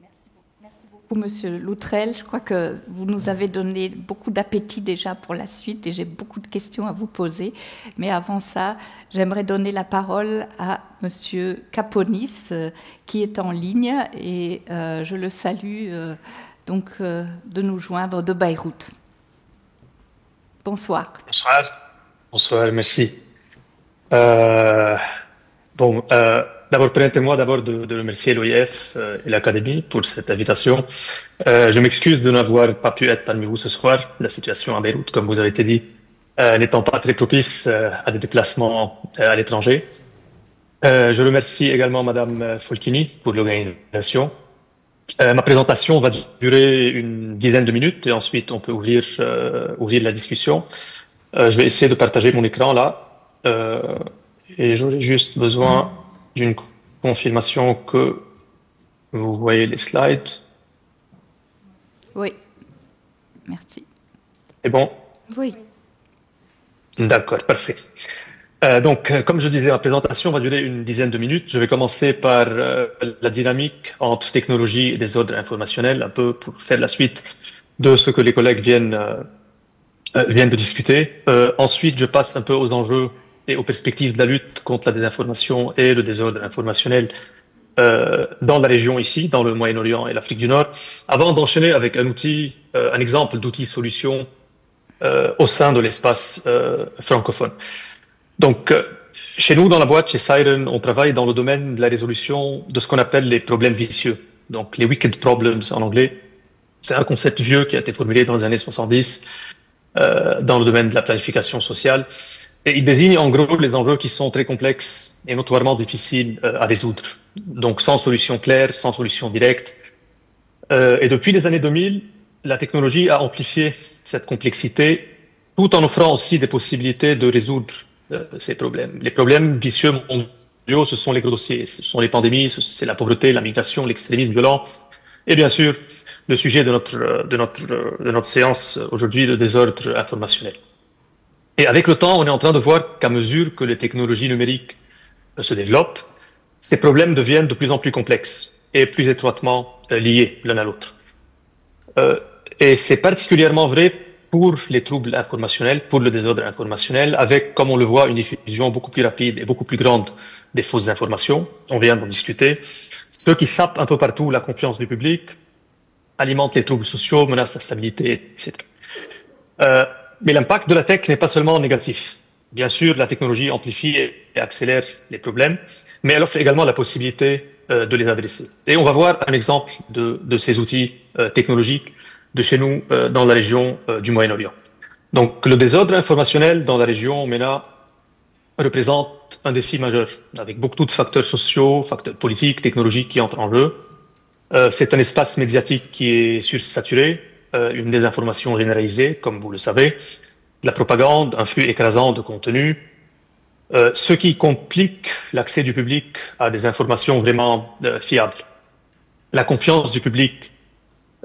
Merci beaucoup, Monsieur Loutrel. Je crois que vous nous avez donné beaucoup d'appétit déjà pour la suite et j'ai beaucoup de questions à vous poser. Mais avant ça, j'aimerais donner la parole à Monsieur Caponis, qui est en ligne et je le salue de nous joindre de Beyrouth. Bonsoir. Bonsoir. Bonsoir, merci. D'abord, permettez-moi de remercier l'OIF et l'Académie pour cette invitation. Je m'excuse de n'avoir pas pu être parmi vous ce soir. La situation à Beyrouth, comme vous avez été dit, n'étant pas très propice à des déplacements à l'étranger. Je remercie également Madame Folchini pour l'organisation. Ma présentation va durer une dizaine de minutes et ensuite on peut ouvrir la discussion. Je vais essayer de partager mon écran là. Et j'aurais juste besoin d'une confirmation que vous voyez les slides. Oui, merci. C'est bon? Oui. D'accord, parfait. Comme je disais, ma présentation va durer une dizaine de minutes. Je vais commencer par la dynamique entre technologie et désordre informationnel, un peu pour faire la suite de ce que les collègues viennent de discuter. Ensuite, je passe un peu aux enjeux et aux perspectives de la lutte contre la désinformation et le désordre informationnel dans la région ici, dans le Moyen-Orient et l'Afrique du Nord, avant d'enchaîner avec un exemple d'outil solution au sein de l'espace francophone. Donc, chez nous, dans la boîte, chez Siren, on travaille dans le domaine de la résolution de ce qu'on appelle les problèmes vicieux. Donc, les wicked problems en anglais. C'est un concept vieux qui a été formulé dans les années 70 dans le domaine de la planification sociale. Et il désigne en gros les enjeux qui sont très complexes et notoirement difficiles à résoudre. Donc sans solution claire, sans solution directe. Et depuis les années 2000, la technologie a amplifié cette complexité tout en offrant aussi des possibilités de résoudre ces problèmes. Les problèmes vicieux mondiaux, ce sont les gros dossiers. Ce sont les pandémies, c'est la pauvreté, la migration, l'extrémisme violent. Et bien sûr, le sujet de notre séance aujourd'hui, le désordre informationnel. Et avec le temps, on est en train de voir qu'à mesure que les technologies numériques se développent, ces problèmes deviennent de plus en plus complexes et plus étroitement liés l'un à l'autre. Et c'est particulièrement vrai pour les troubles informationnels, pour le désordre informationnel, avec, comme on le voit, une diffusion beaucoup plus rapide et beaucoup plus grande des fausses informations. On vient d'en discuter. Ceux qui sapent un peu partout la confiance du public, alimentent les troubles sociaux, menacent la stabilité, etc. Mais l'impact de la tech n'est pas seulement négatif. Bien sûr, la technologie amplifie et accélère les problèmes, mais elle offre également la possibilité de les adresser. Et on va voir un exemple de ces outils technologiques de chez nous dans la région du Moyen-Orient. Donc, le désordre informationnel dans la région MENA représente un défi majeur, avec beaucoup de facteurs sociaux, facteurs politiques, technologiques qui entrent en jeu. C'est un espace médiatique qui est sursaturé, une désinformation généralisée, comme vous le savez, de la propagande, un flux écrasant de contenu, ce qui complique l'accès du public à des informations vraiment fiables. La confiance du public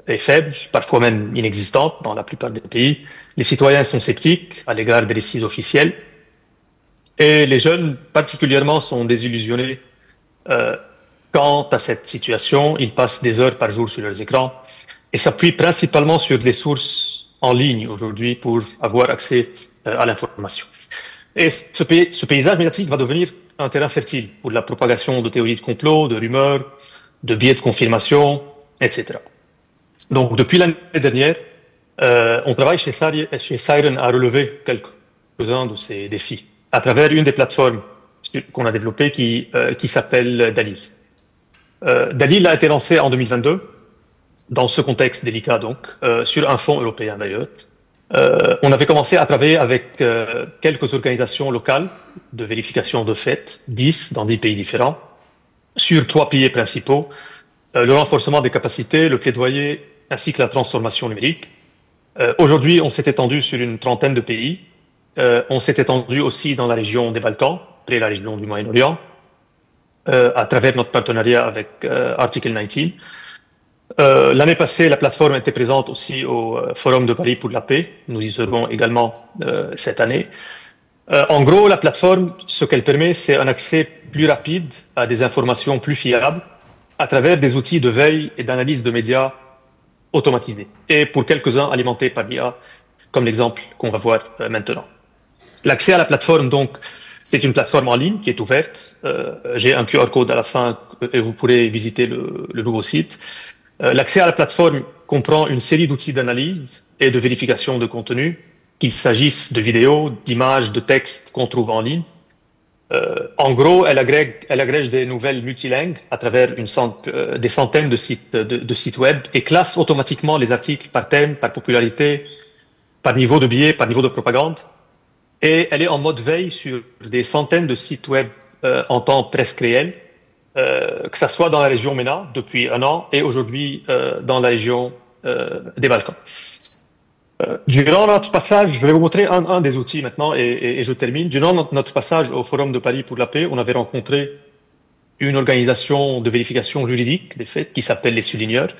est faible, parfois même inexistante dans la plupart des pays. Les citoyens sont sceptiques à l'égard des récits officiels et les jeunes particulièrement sont désillusionnés quant à cette situation. Ils passent des heures par jour sur leurs écrans et s'appuient principalement sur des sources en ligne aujourd'hui pour avoir accès à l'information. Et ce paysage médiatique va devenir un terrain fertile pour la propagation de théories de complot, de rumeurs, de biais de confirmation, etc. Donc, depuis l'année dernière, on travaille chez Siren à relever quelques-uns de ces défis à travers une des plateformes qu'on a développées qui s'appelle Dalil. Dalil a été lancé en 2022, dans ce contexte délicat donc, sur un fonds européen d'ailleurs. On avait commencé à travailler avec quelques organisations locales de vérification de faits, 10 dans 10 pays différents, sur 3 piliers principaux, le renforcement des capacités, le plaidoyer ainsi que la transformation numérique. Aujourd'hui, on s'est étendu sur une trentaine de pays. On s'est étendu aussi dans la région des Balkans, près la région du Moyen-Orient, à travers notre partenariat avec Article 19. L'année passée, la plateforme était présente aussi au Forum de Paris pour la paix. Nous y serons également cette année. En gros, la plateforme, ce qu'elle permet, c'est un accès plus rapide à des informations plus fiables à travers des outils de veille et d'analyse de médias automatisés. Et pour quelques-uns alimentés par l'IA, comme l'exemple qu'on va voir maintenant. L'accès à la plateforme, donc, c'est une plateforme en ligne qui est ouverte. J'ai un QR code à la fin et vous pourrez visiter le nouveau site. L'accès à la plateforme comprend une série d'outils d'analyse et de vérification de contenu, qu'il s'agisse de vidéos, d'images, de textes qu'on trouve en ligne. En gros, elle agrège des nouvelles multilingues à travers des centaines de sites web et classe automatiquement les articles par thème, par popularité, par niveau de biais, par niveau de propagande. Et elle est en mode veille sur des centaines de sites web en temps presque réel, que ça soit dans la région MENA depuis un an et aujourd'hui dans la région des Balkans. Durant notre passage, je vais vous montrer un des outils maintenant et je termine. Durant notre passage au Forum de Paris pour la paix, on avait rencontré une organisation de vérification juridique des faits qui s'appelle les Souligneurs.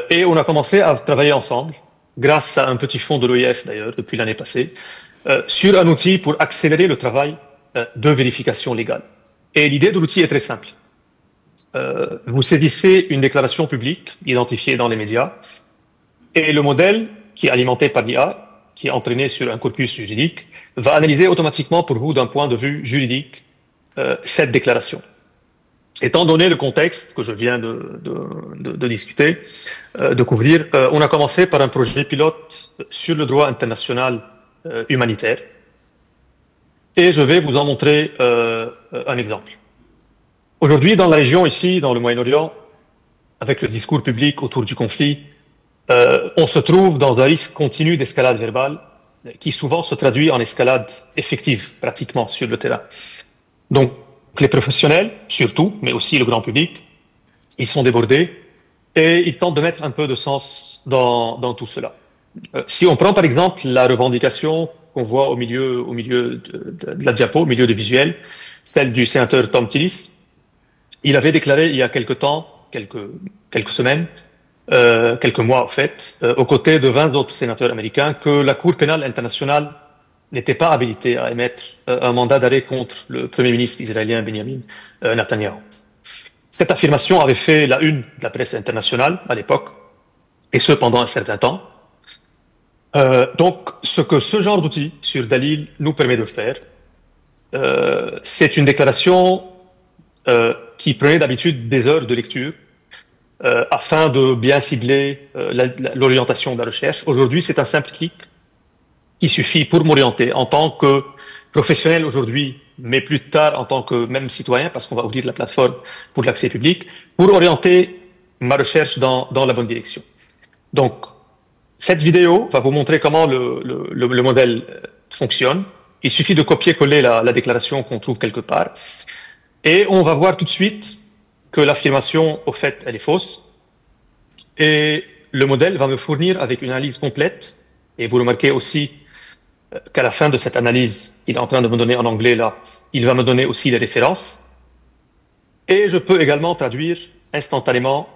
Et on a commencé à travailler ensemble, grâce à un petit fonds de l'OIF d'ailleurs, depuis l'année passée, sur un outil pour accélérer le travail de vérification légale. Et l'idée de l'outil est très simple. Vous saisissez une déclaration publique identifiée dans les médias et le modèle qui est alimenté par l'IA, qui est entraîné sur un corpus juridique, va analyser automatiquement pour vous d'un point de vue juridique cette déclaration. Étant donné le contexte que je viens de discuter, de couvrir, on a commencé par un projet pilote sur le droit international humanitaire. Et je vais vous en montrer un exemple. Aujourd'hui, dans la région ici, dans le Moyen-Orient, avec le discours public autour du conflit, on se trouve dans un risque continu d'escalade verbale qui souvent se traduit en escalade effective, pratiquement, sur le terrain. Donc, les professionnels, surtout, mais aussi le grand public, ils sont débordés et ils tentent de mettre un peu de sens dans tout cela. Si on prend par exemple la revendication qu'on voit au milieu de la diapo, au milieu du visuel, celle du sénateur Thom Tillis, il avait déclaré il y a quelques semaines, quelques mois en fait, aux côtés de 20 autres sénateurs américains, que la Cour pénale internationale n'était pas habilitée à émettre un mandat d'arrêt contre le Premier ministre israélien Benjamin Netanyahu. Cette affirmation avait fait la une de la presse internationale à l'époque, et ce pendant un certain temps. Donc, ce que ce genre d'outil sur Dalil nous permet de faire, c'est une déclaration qui prenait d'habitude des heures de lecture afin de bien cibler l'orientation de la recherche. Aujourd'hui, c'est un simple clic qui suffit pour m'orienter en tant que professionnel aujourd'hui, mais plus tard en tant que même citoyen, parce qu'on va ouvrir la plateforme pour l'accès public, pour orienter ma recherche dans la bonne direction. Donc, cette vidéo va vous montrer comment le modèle fonctionne. Il suffit de copier-coller la déclaration qu'on trouve quelque part. Et on va voir tout de suite que l'affirmation, au fait, elle est fausse. Et le modèle va me fournir avec une analyse complète. Et vous remarquez aussi qu'à la fin de cette analyse, il est en train de me donner en anglais là, il va me donner aussi les références. Et je peux également traduire instantanément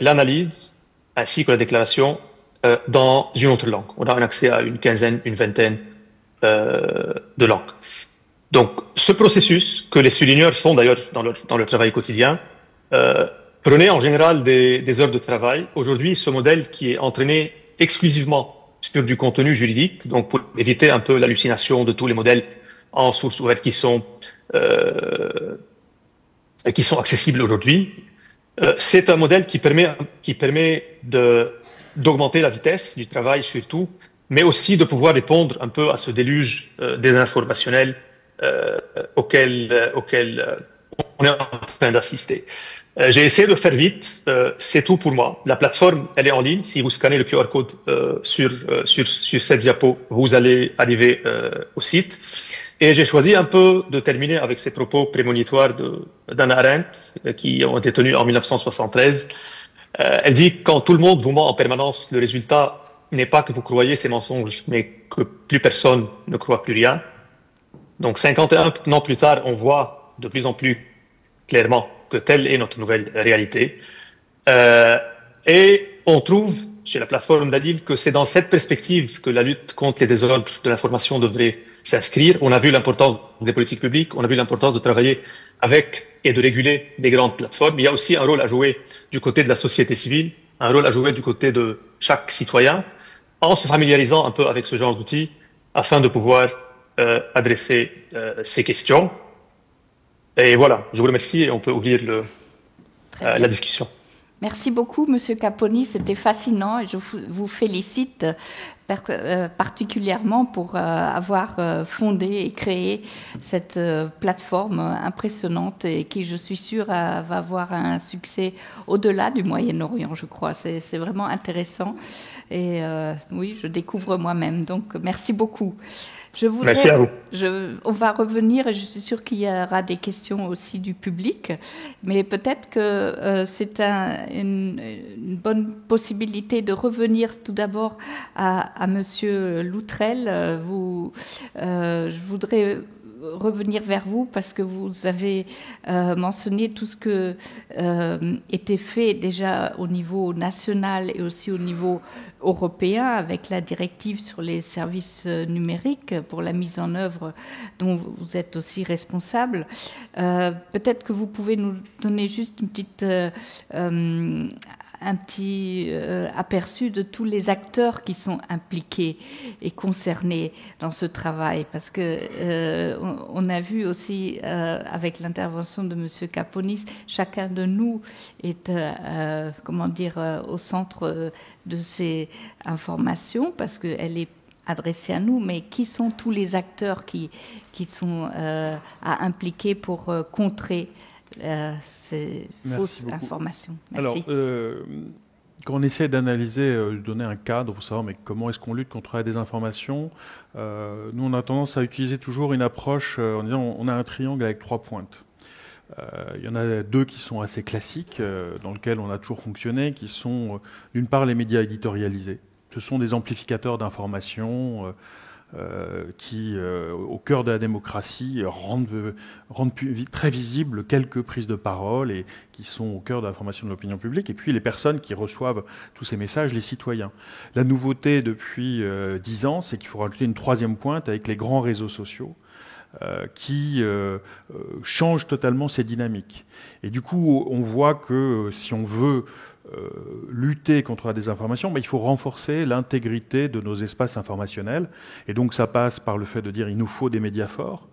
l'analyse ainsi que la déclaration dans une autre langue. On a un accès à une quinzaine, une vingtaine de langues. Donc, ce processus que les souligneurs font d'ailleurs dans leur travail quotidien, prenait en général des heures de travail. Aujourd'hui, ce modèle qui est entraîné exclusivement sur du contenu juridique, donc pour éviter un peu l'hallucination de tous les modèles en source ouverte qui sont accessibles aujourd'hui. C'est un modèle qui permet d'augmenter la vitesse du travail surtout, mais aussi de pouvoir répondre un peu à ce déluge désinformationnel auquel on est en train d'assister. J'ai essayé de faire vite, c'est tout pour moi. La plateforme, elle est en ligne. Si vous scannez le QR code sur cette diapo, vous allez arriver au site. Et j'ai choisi un peu de terminer avec ces propos prémonitoires d'Hannah Arendt, qui ont été tenus en 1973. Elle dit « Quand tout le monde vous ment en permanence, le résultat n'est pas que vous croyez ces mensonges, mais que plus personne ne croit plus rien. » Donc 51 ans plus tard, on voit de plus en plus clairement que telle est notre nouvelle réalité. Et on trouve chez la plateforme d'Adil que c'est dans cette perspective que la lutte contre les désordres de l'information devrait s'inscrire. On a vu l'importance des politiques publiques, on a vu l'importance de travailler avec et de réguler les grandes plateformes. Il y a aussi un rôle à jouer du côté de la société civile, un rôle à jouer du côté de chaque citoyen, en se familiarisant un peu avec ce genre d'outils afin de pouvoir adresser ces questions. Et voilà, je vous remercie et on peut ouvrir la discussion. Merci beaucoup, Monsieur Caponi, c'était fascinant et je vous félicite particulièrement pour avoir fondé et créé cette plateforme impressionnante et qui, je suis sûre, va avoir un succès au-delà du Moyen-Orient, je crois. C'est vraiment intéressant et oui, je découvre moi-même. Donc, merci beaucoup. Merci à vous. On va revenir, et je suis sûre qu'il y aura des questions aussi du public, mais peut-être que c'est une bonne possibilité de revenir tout d'abord à Monsieur Loutrel. Je voudrais revenir vers vous parce que vous avez mentionné tout ce que était fait déjà au niveau national et aussi au niveau européen avec la directive sur les services numériques pour la mise en œuvre dont vous êtes aussi responsable. Peut-être que vous pouvez nous donner juste une petite un petit aperçu de tous les acteurs qui sont impliqués et concernés dans ce travail, parce que on a vu aussi avec l'intervention de Monsieur Caponis, chacun de nous est au centre de ces informations, parce qu'elle est adressée à nous, mais qui sont tous les acteurs qui sont à impliquer pour contrer ces fausses informations. Merci. Alors, quand on essaie d'analyser, donner un cadre pour savoir mais comment est-ce qu'on lutte contre la désinformation, nous on a tendance à utiliser toujours une approche en disant on a un triangle avec 3 pointes. Il y en a 2 qui sont assez classiques, dans lesquels on a toujours fonctionné, qui sont d'une part les médias éditorialisés. Ce sont des amplificateurs d'informations qui, au cœur de la démocratie, rendent très visibles quelques prises de parole et qui sont au cœur de la formation de l'opinion publique. Et puis les personnes qui reçoivent tous ces messages, les citoyens. La nouveauté depuis 10 ans, c'est qu'il faut rajouter une 3e pointe avec les grands réseaux sociaux qui changent totalement ces dynamiques. Et du coup, on voit que si on veut lutter contre la désinformation, il faut renforcer l'intégrité de nos espaces informationnels. Et donc ça passe par le fait de dire il nous faut des médias forts.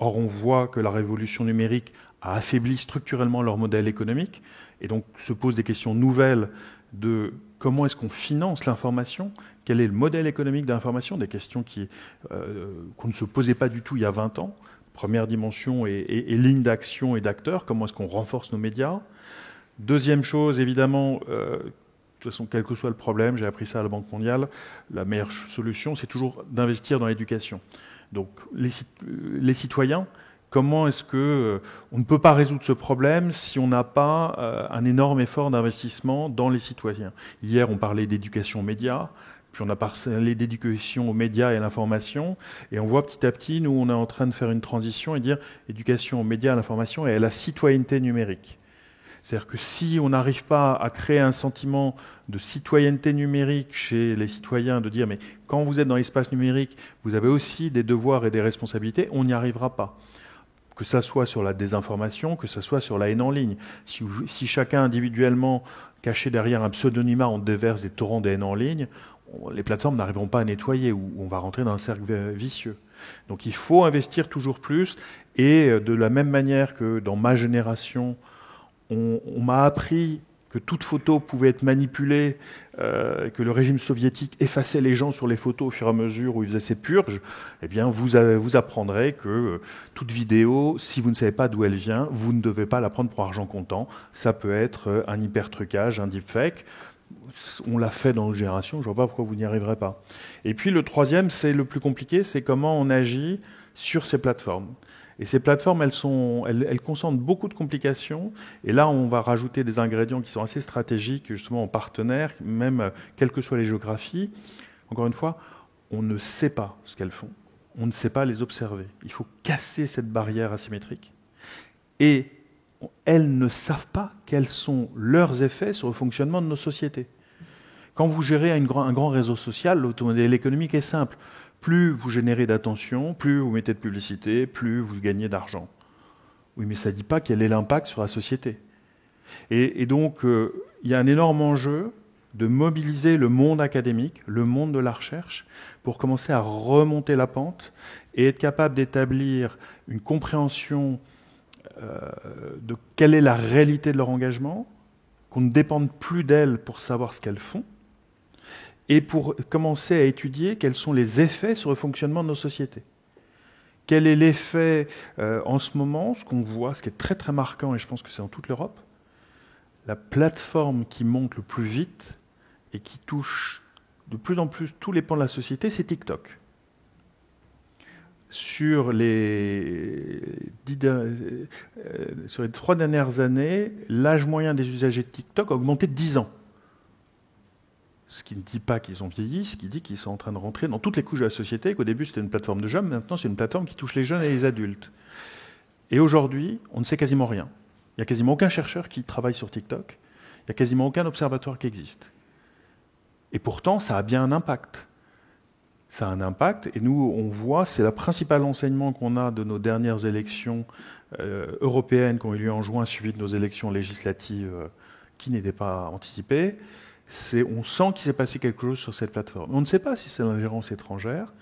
Or on voit que la révolution numérique a affaibli structurellement leur modèle économique. Et donc se posent des questions nouvelles de comment est-ce qu'on finance l'information, quel est le modèle économique de l'information, des questions qu'on ne se posait pas du tout il y a 20 ans. Première dimension et ligne d'action et d'acteurs, comment est-ce qu'on renforce nos médias. Deuxième chose, évidemment, de toute façon, quel que soit le problème, j'ai appris ça à la Banque mondiale, la meilleure solution, c'est toujours d'investir dans l'éducation. Donc, les citoyens, comment est-ce que on ne peut pas résoudre ce problème si on n'a pas un énorme effort d'investissement dans les citoyens? Hier, on parlait d'éducation aux médias, puis on a parlé d'éducation aux médias et à l'information, et on voit petit à petit, nous, on est en train de faire une transition et dire éducation aux médias, à l'information et à la citoyenneté numérique. C'est-à-dire que si on n'arrive pas à créer un sentiment de citoyenneté numérique chez les citoyens, de dire mais quand vous êtes dans l'espace numérique, vous avez aussi des devoirs et des responsabilités, on n'y arrivera pas. Que ça soit sur la désinformation, que ça soit sur la haine en ligne. Si chacun individuellement, caché derrière un pseudonymat, on déverse des torrents de haine en ligne, les plateformes n'arriveront pas à nettoyer, ou on va rentrer dans un cercle vicieux. Donc il faut investir toujours plus, et de la même manière que dans ma génération, on m'a appris que toute photo pouvait être manipulée, que le régime soviétique effaçait les gens sur les photos au fur et à mesure où il faisait ses purges, eh bien vous apprendrez que toute vidéo, si vous ne savez pas d'où elle vient, vous ne devez pas la prendre pour argent comptant. Ça peut être un hypertrucage, un deepfake. On l'a fait dans nos générations, je ne vois pas pourquoi vous n'y arriverez pas. Et puis le troisième, c'est le plus compliqué, c'est comment on agit sur ces plateformes. Et ces plateformes, elles concentrent beaucoup de complications. Et là, on va rajouter des ingrédients qui sont assez stratégiques, justement, en partenaires, même quelles que soient les géographies. Encore une fois, on ne sait pas ce qu'elles font. On ne sait pas les observer. Il faut casser cette barrière asymétrique. Et elles ne savent pas quels sont leurs effets sur le fonctionnement de nos sociétés. Quand vous gérez un grand réseau social, l'automodèle économique est simple. Plus vous générez d'attention, plus vous mettez de publicité, plus vous gagnez d'argent. Oui, mais ça ne dit pas quel est l'impact sur la société. Et donc, il y a un énorme enjeu de mobiliser le monde académique, le monde de la recherche, pour commencer à remonter la pente et être capable d'établir une compréhension de quelle est la réalité de leur engagement, qu'on ne dépende plus d'elles pour savoir ce qu'elles font, et pour commencer à étudier quels sont les effets sur le fonctionnement de nos sociétés. Quel est l'effet en ce moment, ce qu'on voit, ce qui est très très marquant, et je pense que c'est dans toute l'Europe, la plateforme qui monte le plus vite et qui touche de plus en plus tous les pans de la société, c'est TikTok. Sur les 3 dernières années, l'âge moyen des usagers de TikTok a augmenté de 10 ans. Ce qui ne dit pas qu'ils ont vieilli, ce qui dit qu'ils sont en train de rentrer dans toutes les couches de la société, qu'au début c'était une plateforme de jeunes, maintenant c'est une plateforme qui touche les jeunes et les adultes. Et aujourd'hui, on ne sait quasiment rien. Il n'y a quasiment aucun chercheur qui travaille sur TikTok, il n'y a quasiment aucun observatoire qui existe. Et pourtant, ça a bien un impact. Ça a un impact, et nous, on voit, c'est le principal enseignement qu'on a de nos dernières élections européennes qui ont eu lieu en juin, suivies de nos élections législatives qui n'étaient pas anticipées. On sent qu'il s'est passé quelque chose sur cette plateforme. On ne sait pas si c'est l'ingérence étrangère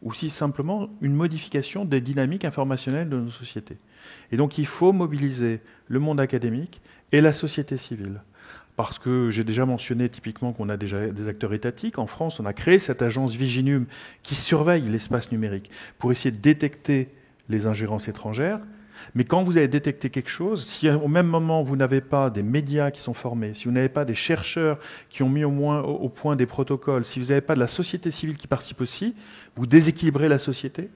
ou si c'est simplement une modification des dynamiques informationnelles de nos sociétés. Et donc il faut mobiliser le monde académique et la société civile. Parce que j'ai déjà mentionné typiquement qu'on a déjà des acteurs étatiques. En France, on a créé cette agence Viginum qui surveille l'espace numérique pour essayer de détecter les ingérences étrangères. Mais quand vous avez détecté quelque chose, si au même moment vous n'avez pas des médias qui sont formés, si vous n'avez pas des chercheurs qui ont mis au point des protocoles, si vous n'avez pas de la société civile qui participe aussi, vous déséquilibrez la société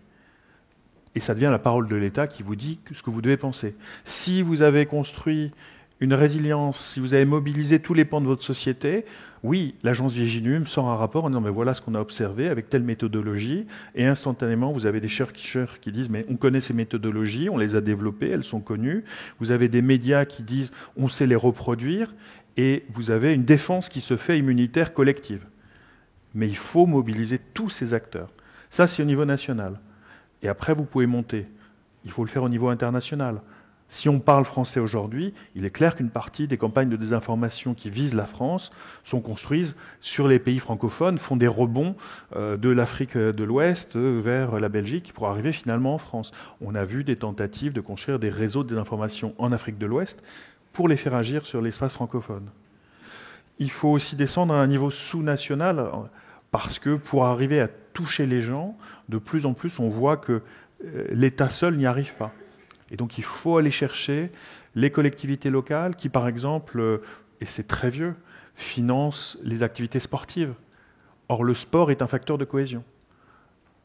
et ça devient la parole de l'État qui vous dit ce que vous devez penser. Si vous avez construit une résilience, si vous avez mobilisé tous les pans de votre société, oui, l'agence Viginum sort un rapport en disant mais voilà ce qu'on a observé avec telle méthodologie, et instantanément vous avez des chercheurs qui disent mais on connaît ces méthodologies, on les a développées, elles sont connues, vous avez des médias qui disent on sait les reproduire, et vous avez une défense qui se fait immunitaire collective. Mais il faut mobiliser tous ces acteurs. Ça c'est au niveau national. Et après vous pouvez monter. Il faut le faire au niveau international. Si on parle français aujourd'hui, il est clair qu'une partie des campagnes de désinformation qui visent la France sont construites sur les pays francophones, font des rebonds de l'Afrique de l'Ouest vers la Belgique pour arriver finalement en France. On a vu des tentatives de construire des réseaux de désinformation en Afrique de l'Ouest pour les faire agir sur l'espace francophone. Il faut aussi descendre à un niveau sous-national parce que pour arriver à toucher les gens, de plus en plus on voit que l'État seul n'y arrive pas. Et donc il faut aller chercher les collectivités locales qui, par exemple, et c'est très vieux, financent les activités sportives. Or, le sport est un facteur de cohésion.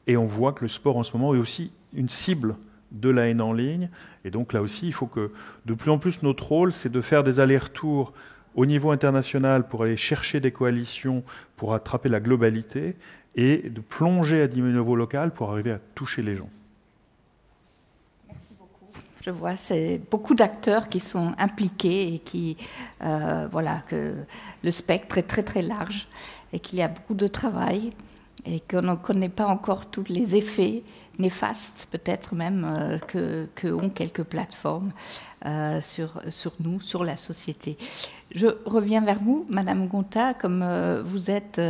Et on voit que le sport, en ce moment, est aussi une cible de la haine en ligne. Et donc là aussi, il faut que, de plus en plus, notre rôle, c'est de faire des allers-retours au niveau international pour aller chercher des coalitions, pour attraper la globalité, et de plonger à niveau local pour arriver à toucher les gens. Je vois, c'est beaucoup d'acteurs qui sont impliqués et qui, voilà, que le spectre est très très large et qu'il y a beaucoup de travail. et qu'on ne connaît pas encore tous les effets néfastes, peut-être même, que ont quelques plateformes sur nous, sur la société. Je reviens vers vous, Madame Gonta, comme vous êtes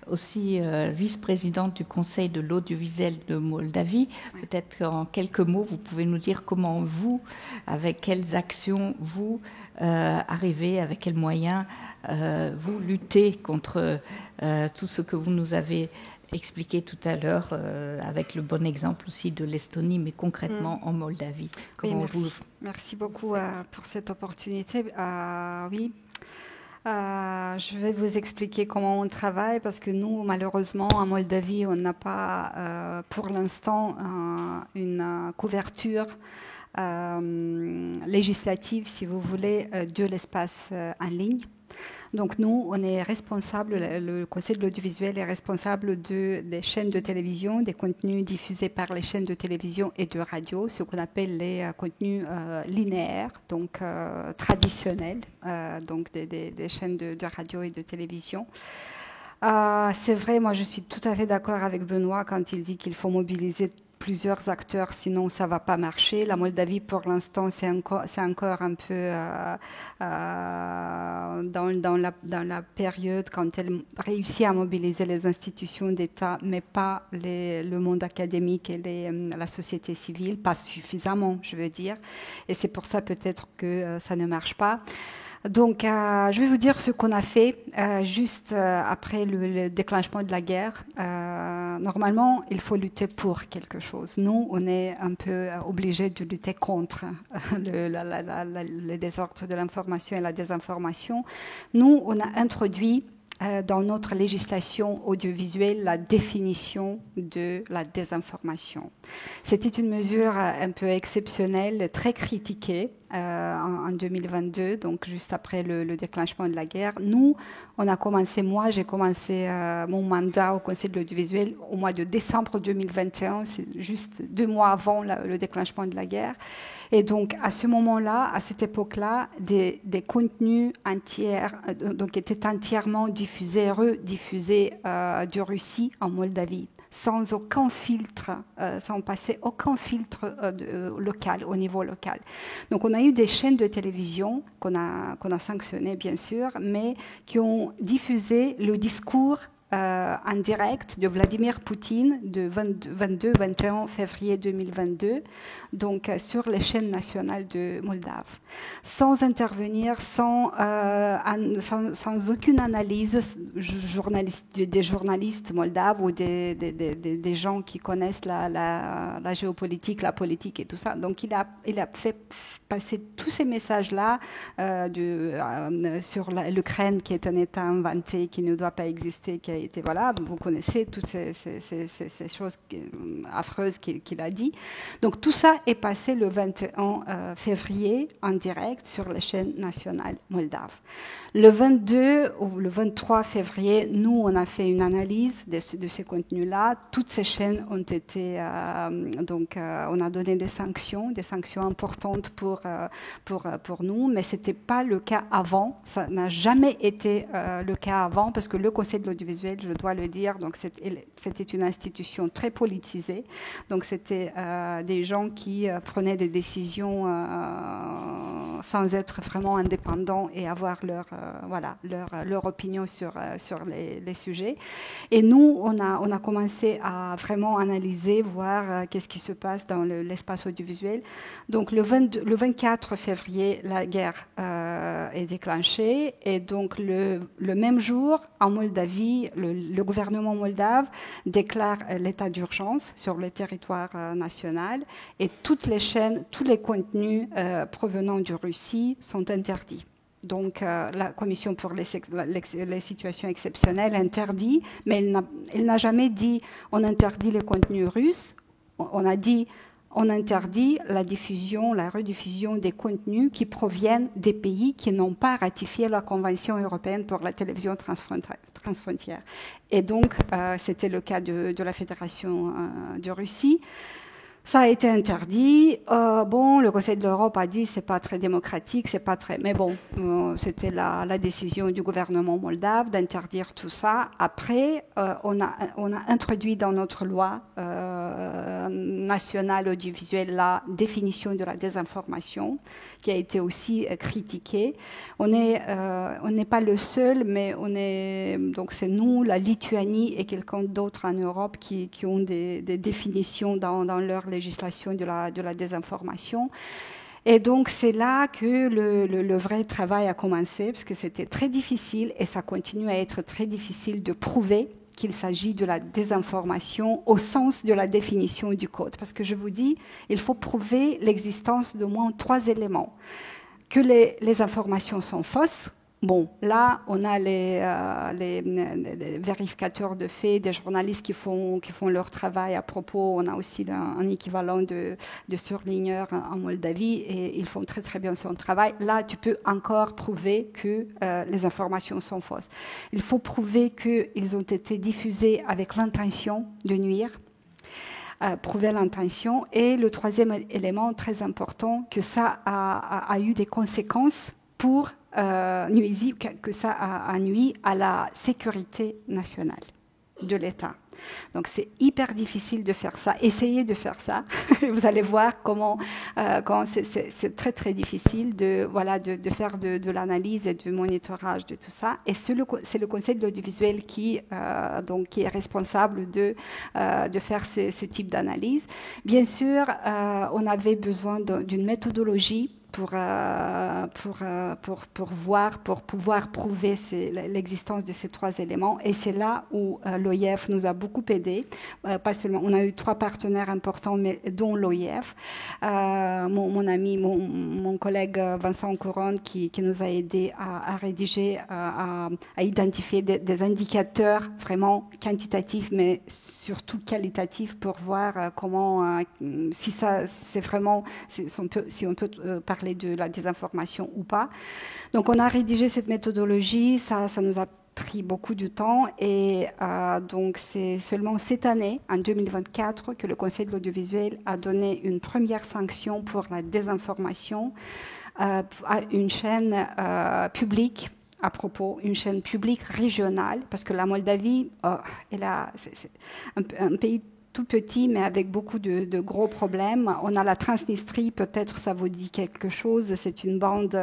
aussi vice-présidente du Conseil de l'audiovisuel de Moldavie. Peut-être qu'en quelques mots, vous pouvez nous dire comment vous, avec quelles actions vous arrivez, avec quels moyens vous luttez contre tout ce que vous nous avez expliqué tout à l'heure, avec le bon exemple aussi de l'Estonie, mais concrètement en Moldavie. Oui, merci beaucoup pour cette opportunité. Oui, je vais vous expliquer comment on travaille, parce que nous, malheureusement, en Moldavie, on n'a pas pour l'instant une couverture législative, si vous voulez, de l'espace en ligne. Donc nous, on est responsable, le Conseil de l'audiovisuel est responsable des chaînes de télévision, des contenus diffusés par les chaînes de télévision et de radio, ce qu'on appelle les contenus linéaires, donc traditionnels, donc des chaînes de radio et de télévision. C'est vrai, moi je suis tout à fait d'accord avec Benoît quand il dit qu'il faut mobiliser plusieurs acteurs, sinon ça ne va pas marcher. La Moldavie, pour l'instant, c'est encore un peu dans la période quand elle réussit à mobiliser les institutions d'État, mais pas le monde académique et la société civile, pas suffisamment, je veux dire. Et c'est pour ça peut-être que ça ne marche pas. Donc, je vais vous dire ce qu'on a fait juste après le déclenchement de la guerre. Normalement, il faut lutter pour quelque chose. Nous, on est un peu obligés de lutter contre le désordre de l'information et la désinformation. Nous, on a introduit dans notre législation audiovisuelle la définition de la désinformation. C'était une mesure un peu exceptionnelle, très critiquée en 2022, donc juste après le déclenchement de la guerre. Nous, j'ai commencé mon mandat au Conseil de l'audiovisuel au mois de décembre 2021, c'est juste 2 mois avant le déclenchement de la guerre. Et donc, à ce moment-là, à cette époque-là, des contenus donc étaient entièrement rediffusés de Russie en Moldavie, sans aucun filtre, sans passer aucun filtre local, au niveau local. Donc, on a eu des chaînes de télévision qu'on a sanctionnées, bien sûr, mais qui ont diffusé le discours en direct de Vladimir Poutine de 22-21 février 2022, donc sur les chaînes nationales de Moldave, sans intervenir, sans aucune analyse des journalistes moldaves ou des gens qui connaissent la géopolitique, la politique et tout ça. Donc il a fait passer tous ces messages-là sur l'Ukraine, qui est un État inventé, qui ne doit pas exister, qui a été, voilà, vous connaissez toutes ces choses affreuses qu'il a dit. Donc tout ça est passé le 21 février en direct sur les chaînes nationales moldaves. Le 22 ou le 23 février, nous, on a fait une analyse de ces contenus-là. Toutes ces chaînes ont été... on a donné des sanctions importantes pour nous, mais ce n'était pas le cas avant. Ça n'a jamais été le cas avant, parce que le Conseil de l'audiovisuel, je dois le dire, donc c'était une institution très politisée. Donc c'était des gens qui prenaient des décisions sans être vraiment indépendants et avoir leur opinion sur les sujets. Et nous, on a commencé à vraiment analyser, voir qu'est-ce qui se passe dans l'espace audiovisuel. Donc le 24 février, la guerre est déclenchée, et donc le même jour, en Moldavie, le gouvernement moldave déclare l'état d'urgence sur le territoire national, et toutes les chaînes, tous les contenus provenant de Russie sont interdits. Donc la Commission pour les situations exceptionnelles interdit, mais elle n'a jamais dit on interdit les contenus russes, on a dit on interdit la rediffusion des contenus qui proviennent des pays qui n'ont pas ratifié la Convention européenne pour la télévision transfrontière. Et donc, c'était le cas de la Fédération de Russie. Ça a été interdit. Le Conseil de l'Europe a dit c'est pas très démocratique, c'est pas très. Mais bon, c'était la décision du gouvernement moldave d'interdire tout ça. Après, on a introduit dans notre loi nationale audiovisuelle la définition de la désinformation, qui a été aussi critiquée. On n'est pas le seul, mais donc c'est nous, la Lituanie et quelqu'un d'autre en Europe qui ont des définitions dans leur législation de la désinformation. Et donc c'est là que le vrai travail a commencé, parce que c'était très difficile et ça continue à être très difficile de prouver qu'il s'agit de la désinformation au sens de la définition du code. Parce que je vous dis, il faut prouver l'existence d'au moins 3 éléments. Que les informations sont fausses. Bon, là, on a les vérificateurs de faits, des journalistes qui font leur travail à propos. On a aussi un équivalent de surligneurs en Moldavie et ils font très, très bien son travail. Là, tu peux encore prouver que les informations sont fausses. Il faut prouver qu'ils ont été diffusés avec l'intention de nuire. Prouver l'intention. Et le 3e élément très important, que ça a eu des conséquences pour que ça a nuit à la sécurité nationale de l'État. Donc c'est hyper difficile de faire ça. Essayez de faire ça. Vous allez voir comment c'est très très difficile de faire de l'analyse et du monitorage de tout ça. Et c'est le Conseil de l'audiovisuel qui est responsable de faire ce type d'analyse. Bien sûr, on avait besoin d'une méthodologie pour pouvoir prouver l'existence de ces 3 éléments. Et c'est là où l'OIF nous a beaucoup aidé. Pas seulement, on a eu 3 partenaires importants, mais dont l'OIF. Mon ami, mon collègue Vincent Couronne, qui nous a aidé à rédiger, à identifier des indicateurs vraiment quantitatifs, mais surtout qualitatifs pour voir comment, si on peut parler de la désinformation ou pas. Donc on a rédigé cette méthodologie, ça nous a pris beaucoup de temps et donc c'est seulement cette année, en 2024, que le Conseil de l'audiovisuel a donné une première sanction pour la désinformation à une chaîne publique, une chaîne publique régionale, parce que la Moldavie, c'est un pays tout petit, mais avec beaucoup de gros problèmes. On a la Transnistrie, peut-être ça vous dit quelque chose, c'est une bande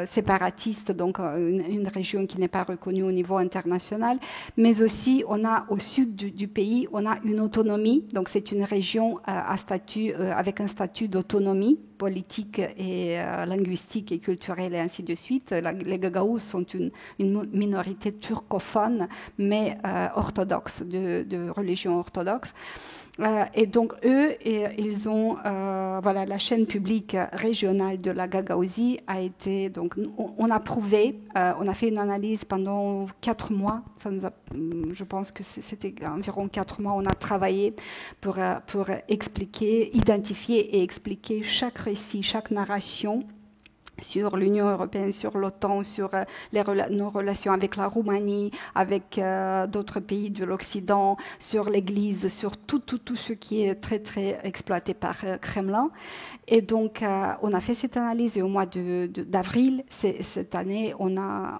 séparatiste, donc une région qui n'est pas reconnue au niveau international, mais aussi on a au sud du pays, on a une autonomie, donc c'est une région avec un statut d'autonomie politique et linguistique et culturelle et ainsi de suite. Les Gagaous sont une minorité turcophone, mais orthodoxe, de religion orthodoxe. Et donc eux, ils ont la chaîne publique régionale de la Gagaouzie a été, donc on a prouvé, on a fait une analyse pendant 4 mois. Je pense que c'était environ 4 mois. On a travaillé pour identifier et expliquer chaque récit, chaque narration sur l'Union européenne, sur l'OTAN, sur nos relations avec la Roumanie, avec d'autres pays de l'Occident, sur l'Église, sur tout ce qui est très très exploité par Kremlin. Et donc on a fait cette analyse et au mois d'avril cette année, on a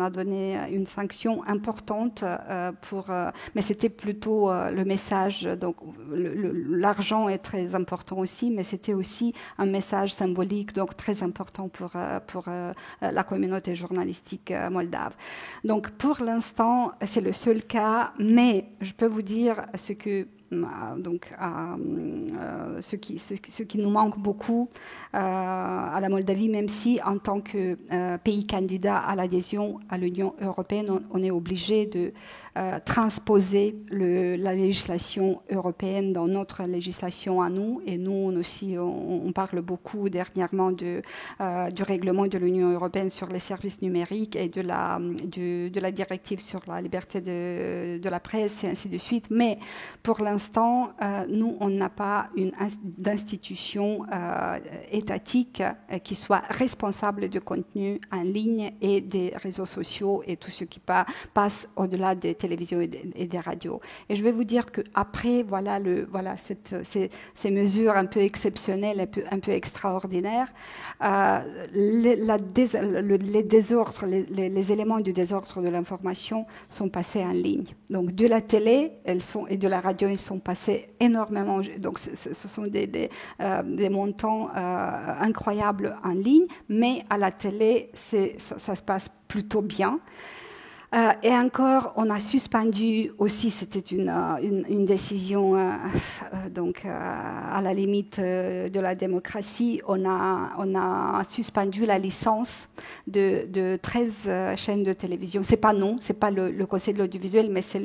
donné une sanction importante mais c'était plutôt le message. Donc l'argent est très important aussi, mais c'était aussi un message symbolique, donc très important pour la communauté journalistique moldave. Donc pour l'instant, c'est le seul cas, mais je peux vous dire ce qui nous manque beaucoup à la Moldavie, même si en tant que pays candidat à l'adhésion à l'Union européenne, on est obligé de transposer la législation européenne dans notre législation à nous. Et nous aussi, on parle beaucoup dernièrement du règlement de l'Union européenne sur les services numériques et de la directive sur la liberté de la presse et ainsi de suite. Mais pour l'instant, l'instant, nous, on n'a pas d'institution étatique qui soit responsable de contenu en ligne et des réseaux sociaux et tout ce qui passe au-delà des télévisions et des radios. Et je vais vous dire qu'après ces mesures un peu exceptionnelles, un peu extraordinaires, les désordres, les éléments du désordre de l'information sont passés en ligne. Donc de la télé et de la radio, ils sont passés énormément. Donc ce sont des montants incroyables en ligne, mais à la télé, ça se passe plutôt bien. Et encore, on a suspendu aussi, c'était une décision donc à la limite de la démocratie, on a suspendu la licence de 13 chaînes de télévision. C'est pas le Conseil de l'audiovisuel, mais c'est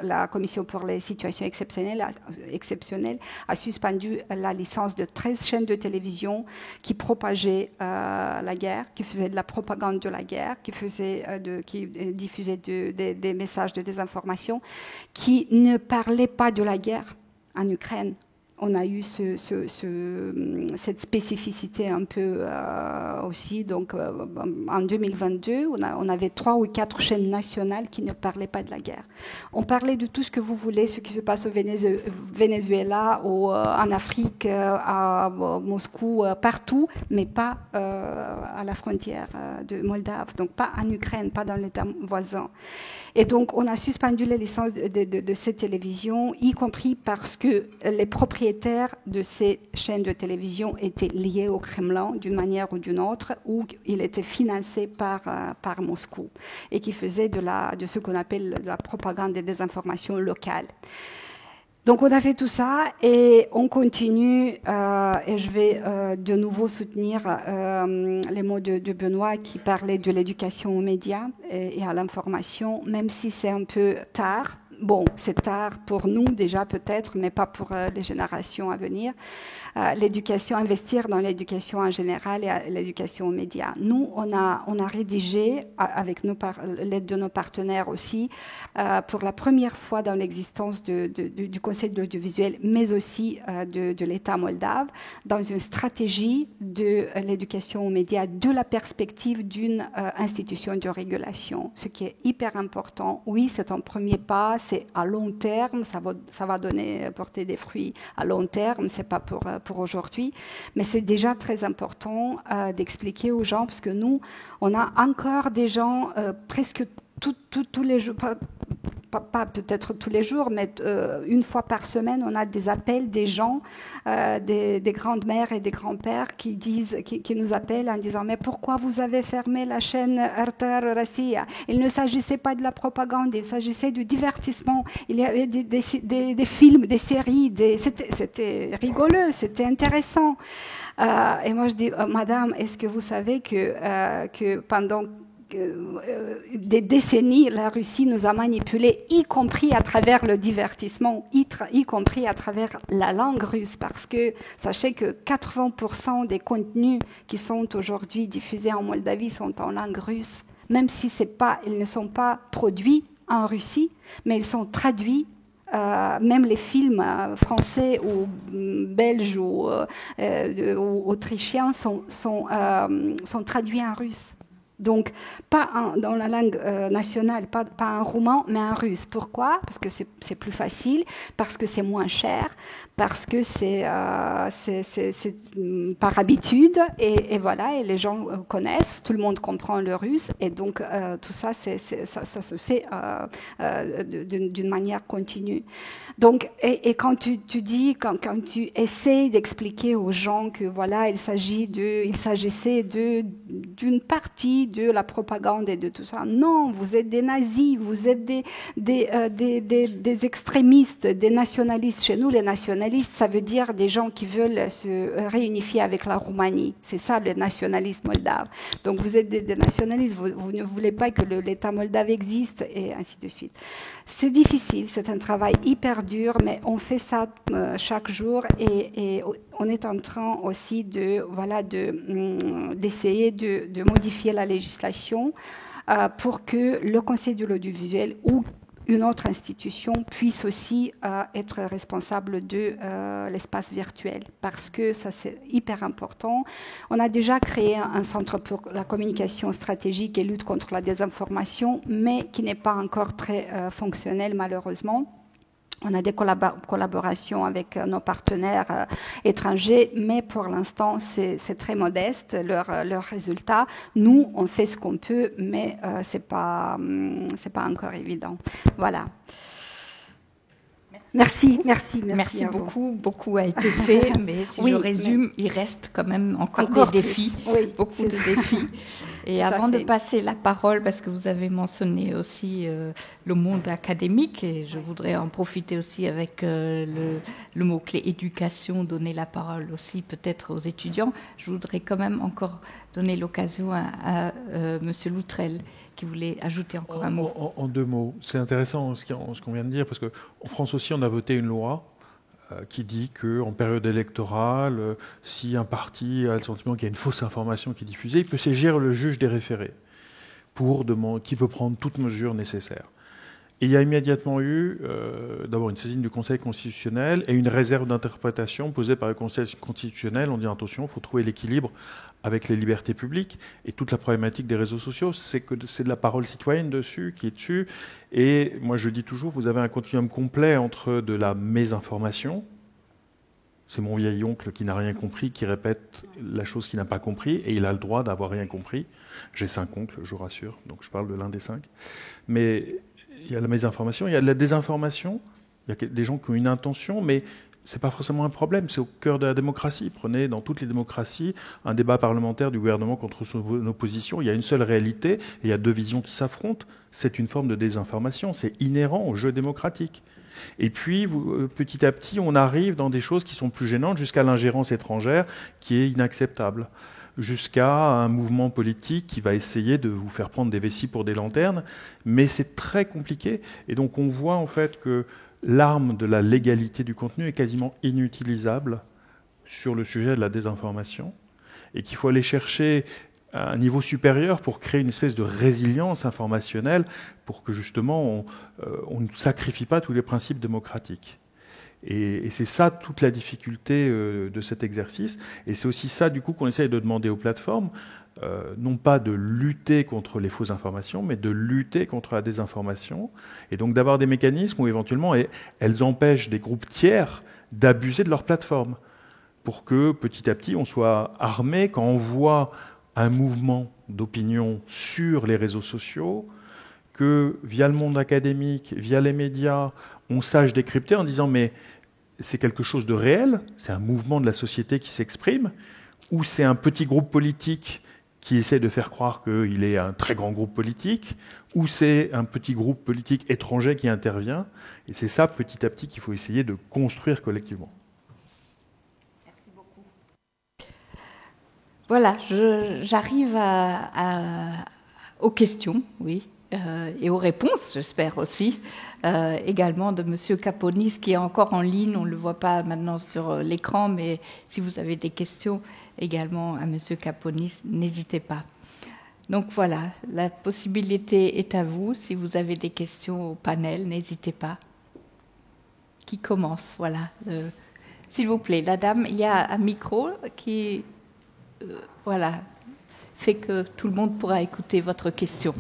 la Commission pour les situations exceptionnelles a suspendu la licence de 13 chaînes de télévision qui propageaient la guerre, qui faisaient de la propagande de la guerre, qui diffusaient des messages de désinformation, qui ne parlaient pas de la guerre en Ukraine. On a eu cette spécificité un peu aussi. Donc, en 2022, on avait 3 ou 4 chaînes nationales qui ne parlaient pas de la guerre. On parlait de tout ce que vous voulez, ce qui se passe au Venezuela, en Afrique, à Moscou, partout, mais pas à la frontière de Moldave, donc pas en Ukraine, pas dans l'État voisin. Et donc, on a suspendu les licences de ces télévisions, y compris parce que les propriétaires de ces chaînes de télévision étaient liés au Kremlin d'une manière ou d'une autre, ou ils étaient financés par Moscou, et qui faisaient de ce qu'on appelle de la propagande et des informations locales. Donc on a fait tout ça et on continue, et je vais de nouveau soutenir les mots de Benoît qui parlait de l'éducation aux médias et à l'information, même si c'est un peu tard. Bon, c'est tard pour nous déjà peut-être, mais pas pour les générations à venir. L'éducation, investir dans l'éducation en général et l'éducation aux médias. Nous, on a rédigé, avec l'aide de nos partenaires aussi, pour la première fois dans l'existence du Conseil de l'audiovisuel, mais aussi de l'État moldave, dans une stratégie de l'éducation aux médias de la perspective d'une institution de régulation, ce qui est hyper important. Oui, c'est un premier pas, c'est à long terme, ça va porter des fruits à long terme, c'est pas pour aujourd'hui, mais c'est déjà très important d'expliquer aux gens, parce que nous, on a encore des gens presque tous les jours, pas peut-être tous les jours, mais une fois par semaine, on a des appels des gens, des grandes-mères et des grands-pères qui nous appellent en disant « Mais pourquoi vous avez fermé la chaîne RTR Russia ?» Il ne s'agissait pas de la propagande, il s'agissait du divertissement. Il y avait des films, des séries, c'était rigolo, c'était intéressant. Et moi, je dis « Madame, est-ce que vous savez que pendant des décennies, la Russie nous a manipulés, y compris à travers le divertissement, y compris à travers la langue russe, parce que sachez que 80% des contenus qui sont aujourd'hui diffusés en Moldavie sont en langue russe, même si ils ne sont pas produits en Russie, mais ils sont traduits. Même les films français ou belges ou autrichiens sont traduits en russe. Donc, pas dans la langue nationale, pas en roumain, mais en russe. Pourquoi ? Parce que c'est plus facile, parce que c'est moins cher, parce que c'est par habitude, et voilà, et les gens connaissent, tout le monde comprend le russe, et donc tout ça, ça se fait d'une manière continue. Donc, et quand tu dis, quand tu essaies d'expliquer aux gens que voilà, il s'agissait d'une partie de la propagande et de tout ça. Non, vous êtes des nazis, vous êtes des extrémistes, des nationalistes. Chez nous, les nationalistes, ça veut dire des gens qui veulent se réunifier avec la Roumanie. C'est ça, le nationalisme moldave. Donc, vous êtes des nationalistes, vous ne voulez pas que l'État moldave existe, et ainsi de suite. C'est difficile, c'est un travail hyper dur, mais on fait ça chaque jour, et on est en train aussi d'essayer de modifier la législation pour que le Conseil de l'audiovisuel ou une autre institution puisse aussi être responsable de l'espace virtuel, parce que ça c'est hyper important. On a déjà créé un centre pour la communication stratégique et lutte contre la désinformation, mais qui n'est pas encore très fonctionnel malheureusement. On a des collaborations avec nos partenaires étrangers, mais pour l'instant, c'est très modeste, leurs résultats. Nous, on fait ce qu'on peut, mais c'est pas encore évident. Voilà. Merci beaucoup. Beaucoup a été fait, mais si je résume, il reste quand même encore des défis, beaucoup de défis. Et avant de passer la parole, parce que vous avez mentionné aussi le monde académique, et je voudrais en profiter aussi avec le mot-clé éducation, donner la parole aussi peut-être aux étudiants, je voudrais quand même encore donner l'occasion à Monsieur Loutrel, qui voulait ajouter encore un mot. En deux mots, c'est intéressant ce qu'on vient de dire, parce qu'en France aussi, on a voté une loi qui dit qu'en période électorale, si un parti a le sentiment qu'il y a une fausse information qui est diffusée, il peut saisir le juge des référés, qui peut prendre toute mesure nécessaire. Et il y a immédiatement eu d'abord une saisine du Conseil constitutionnel et une réserve d'interprétation posée par le Conseil constitutionnel. On dit attention, il faut trouver l'équilibre avec les libertés publiques. Et toute la problématique des réseaux sociaux, c'est que c'est de la parole citoyenne dessus, qui est dessus. Et moi je dis toujours, vous avez un continuum complet entre de la mésinformation. C'est mon vieil oncle qui n'a rien compris, qui répète la chose qu'il n'a pas compris, et il a le droit d'avoir rien compris. J'ai 5 oncles, je vous rassure, donc je parle de l'un des 5. Mais il y a la mésinformation, il y a de la désinformation, il y a des gens qui ont une intention, mais ce n'est pas forcément un problème, c'est au cœur de la démocratie. Prenez dans toutes les démocraties un débat parlementaire du gouvernement contre son opposition, il y a une seule réalité, et il y a 2 visions qui s'affrontent, c'est une forme de désinformation, c'est inhérent au jeu démocratique. Et puis, petit à petit, on arrive dans des choses qui sont plus gênantes, jusqu'à l'ingérence étrangère, qui est inacceptable, jusqu'à un mouvement politique qui va essayer de vous faire prendre des vessies pour des lanternes, mais c'est très compliqué. Et donc on voit en fait que l'arme de la légalité du contenu est quasiment inutilisable sur le sujet de la désinformation, et qu'il faut aller chercher à un niveau supérieur pour créer une espèce de résilience informationnelle pour que justement on ne sacrifie pas tous les principes démocratiques. Et c'est ça toute la difficulté de cet exercice. Et c'est aussi ça, du coup, qu'on essaye de demander aux plateformes, non pas de lutter contre les fausses informations, mais de lutter contre la désinformation. Et donc d'avoir des mécanismes où éventuellement elles empêchent des groupes tiers d'abuser de leur plateforme, pour que petit à petit on soit armé quand on voit un mouvement d'opinion sur les réseaux sociaux, que via le monde académique, via les médias, on sache décrypter en disant mais c'est quelque chose de réel, c'est un mouvement de la société qui s'exprime, ou c'est un petit groupe politique qui essaie de faire croire qu'il est un très grand groupe politique, ou c'est un petit groupe politique étranger qui intervient. Et c'est ça, petit à petit, qu'il faut essayer de construire collectivement. Merci beaucoup. Voilà, j'arrive aux questions, oui. Et aux réponses, j'espère aussi, également de M. Caponis, qui est encore en ligne. On ne le voit pas maintenant sur l'écran, mais si vous avez des questions également à M. Caponis, n'hésitez pas. Donc voilà, la possibilité est à vous. Si vous avez des questions au panel, n'hésitez pas. Qui commence? Voilà. S'il vous plaît, la dame, il y a un micro qui voilà, fait que tout le monde pourra écouter votre question.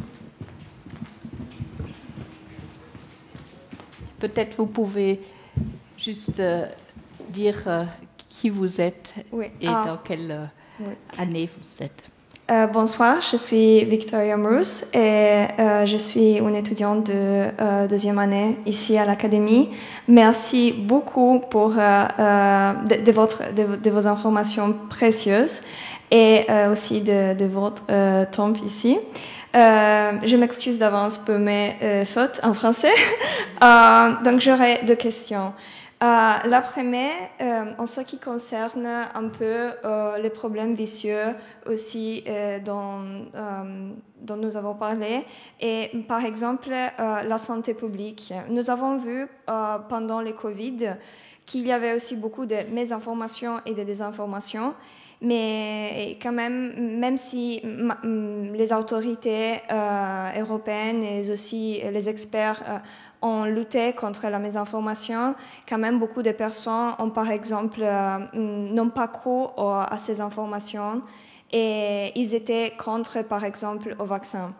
Peut-être vous pouvez juste dire qui vous êtes et dans quelle année vous êtes. Bonsoir, je suis Victoria Mrus et je suis une étudiante de deuxième année ici à l'Académie. Merci beaucoup pour de vos informations précieuses et aussi de votre temps ici. Je m'excuse d'avance pour mes fautes en français. Donc j'aurai 2 questions. La première, en ce qui concerne un peu les problèmes vicieux aussi dont nous avons parlé, et par exemple la santé publique. Nous avons vu pendant le Covid qu'il y avait aussi beaucoup de mésinformations et de désinformations. Mais quand même si les autorités européennes et aussi les experts ont lutté contre la mésinformation, quand même beaucoup de personnes ont par exemple n'ont pas cru à ces informations et ils étaient contre par exemple au vaccin.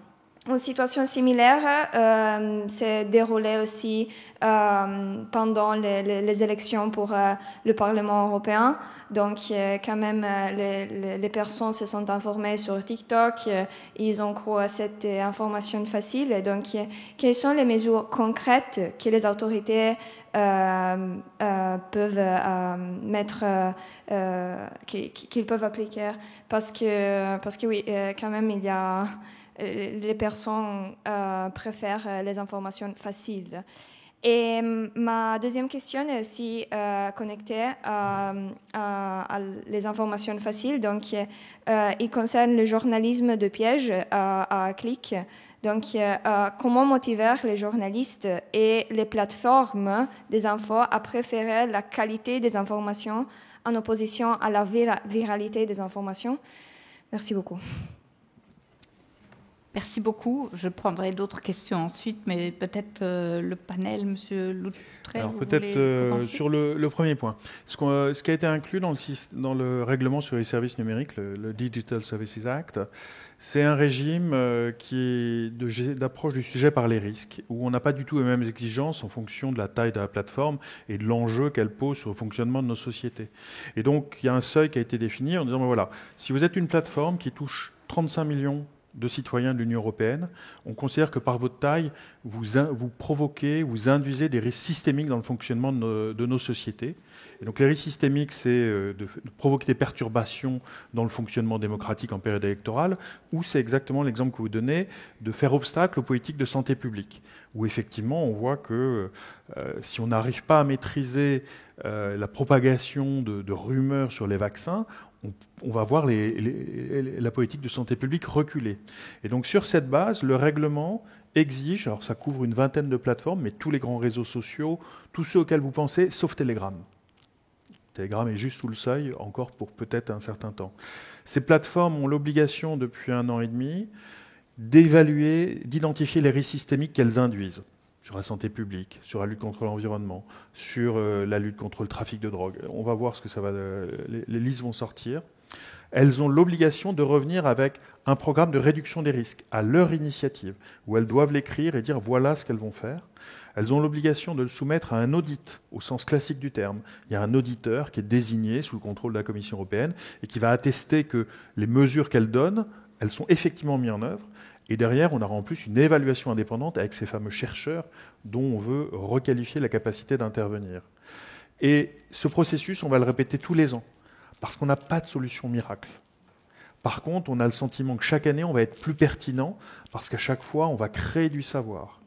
Une situation similaire s'est déroulée aussi pendant les élections pour le Parlement européen. Donc, quand même, les personnes se sont informées sur TikTok, ils ont cru à cette information facile. Et donc, quelles sont les mesures concrètes que les autorités peuvent mettre, qu'ils peuvent appliquer? Parce que oui, quand même, il y a les personnes préfèrent les informations faciles. Et ma deuxième question est aussi connectée à les informations faciles. Donc, il concerne le journalisme de piège à clic. Donc, comment motiver les journalistes et les plateformes des infos à préférer la qualité des informations en opposition à la viralité des informations? Merci beaucoup. Merci beaucoup. Je prendrai d'autres questions ensuite, mais peut-être le panel, Monsieur Loutrel. Alors peut-être sur le premier point. Ce qui a été inclus dans le règlement sur les services numériques, le Digital Services Act, c'est un régime qui est d'approche du sujet par les risques, où on n'a pas du tout les mêmes exigences en fonction de la taille de la plateforme et de l'enjeu qu'elle pose sur le fonctionnement de nos sociétés. Et donc il y a un seuil qui a été défini en disant, ben voilà, si vous êtes une plateforme qui touche 35 millions de citoyens de l'Union européenne, on considère que par votre taille, vous provoquez, vous induisez des risques systémiques dans le fonctionnement de nos sociétés. Et donc les risques systémiques, c'est de provoquer des perturbations dans le fonctionnement démocratique en période électorale, ou c'est exactement l'exemple que vous donnez, de faire obstacle aux politiques de santé publique, où effectivement on voit que si on n'arrive pas à maîtriser la propagation de rumeurs sur les vaccins, on va voir la politique de santé publique reculer. Et donc sur cette base, le règlement exige, alors ça couvre une vingtaine de plateformes, mais tous les grands réseaux sociaux, tous ceux auxquels vous pensez, sauf Telegram. Telegram est juste sous le seuil, encore pour peut-être un certain temps. Ces plateformes ont l'obligation, depuis 1 an et demi, d'évaluer, d'identifier les risques systémiques qu'elles induisent sur la santé publique, sur la lutte contre l'environnement, sur la lutte contre le trafic de drogue. On va voir ce que ça va. Les listes vont sortir. Elles ont l'obligation de revenir avec un programme de réduction des risques à leur initiative, où elles doivent l'écrire et dire voilà ce qu'elles vont faire. Elles ont l'obligation de le soumettre à un audit, au sens classique du terme. Il y a un auditeur qui est désigné sous le contrôle de la Commission européenne et qui va attester que les mesures qu'elles donnent, elles sont effectivement mises en œuvre. Et derrière, on aura en plus une évaluation indépendante avec ces fameux chercheurs dont on veut requalifier la capacité d'intervenir. Et ce processus, on va le répéter tous les ans, parce qu'on n'a pas de solution miracle. Par contre, on a le sentiment que chaque année, on va être plus pertinent, parce qu'à chaque fois, on va créer du savoir.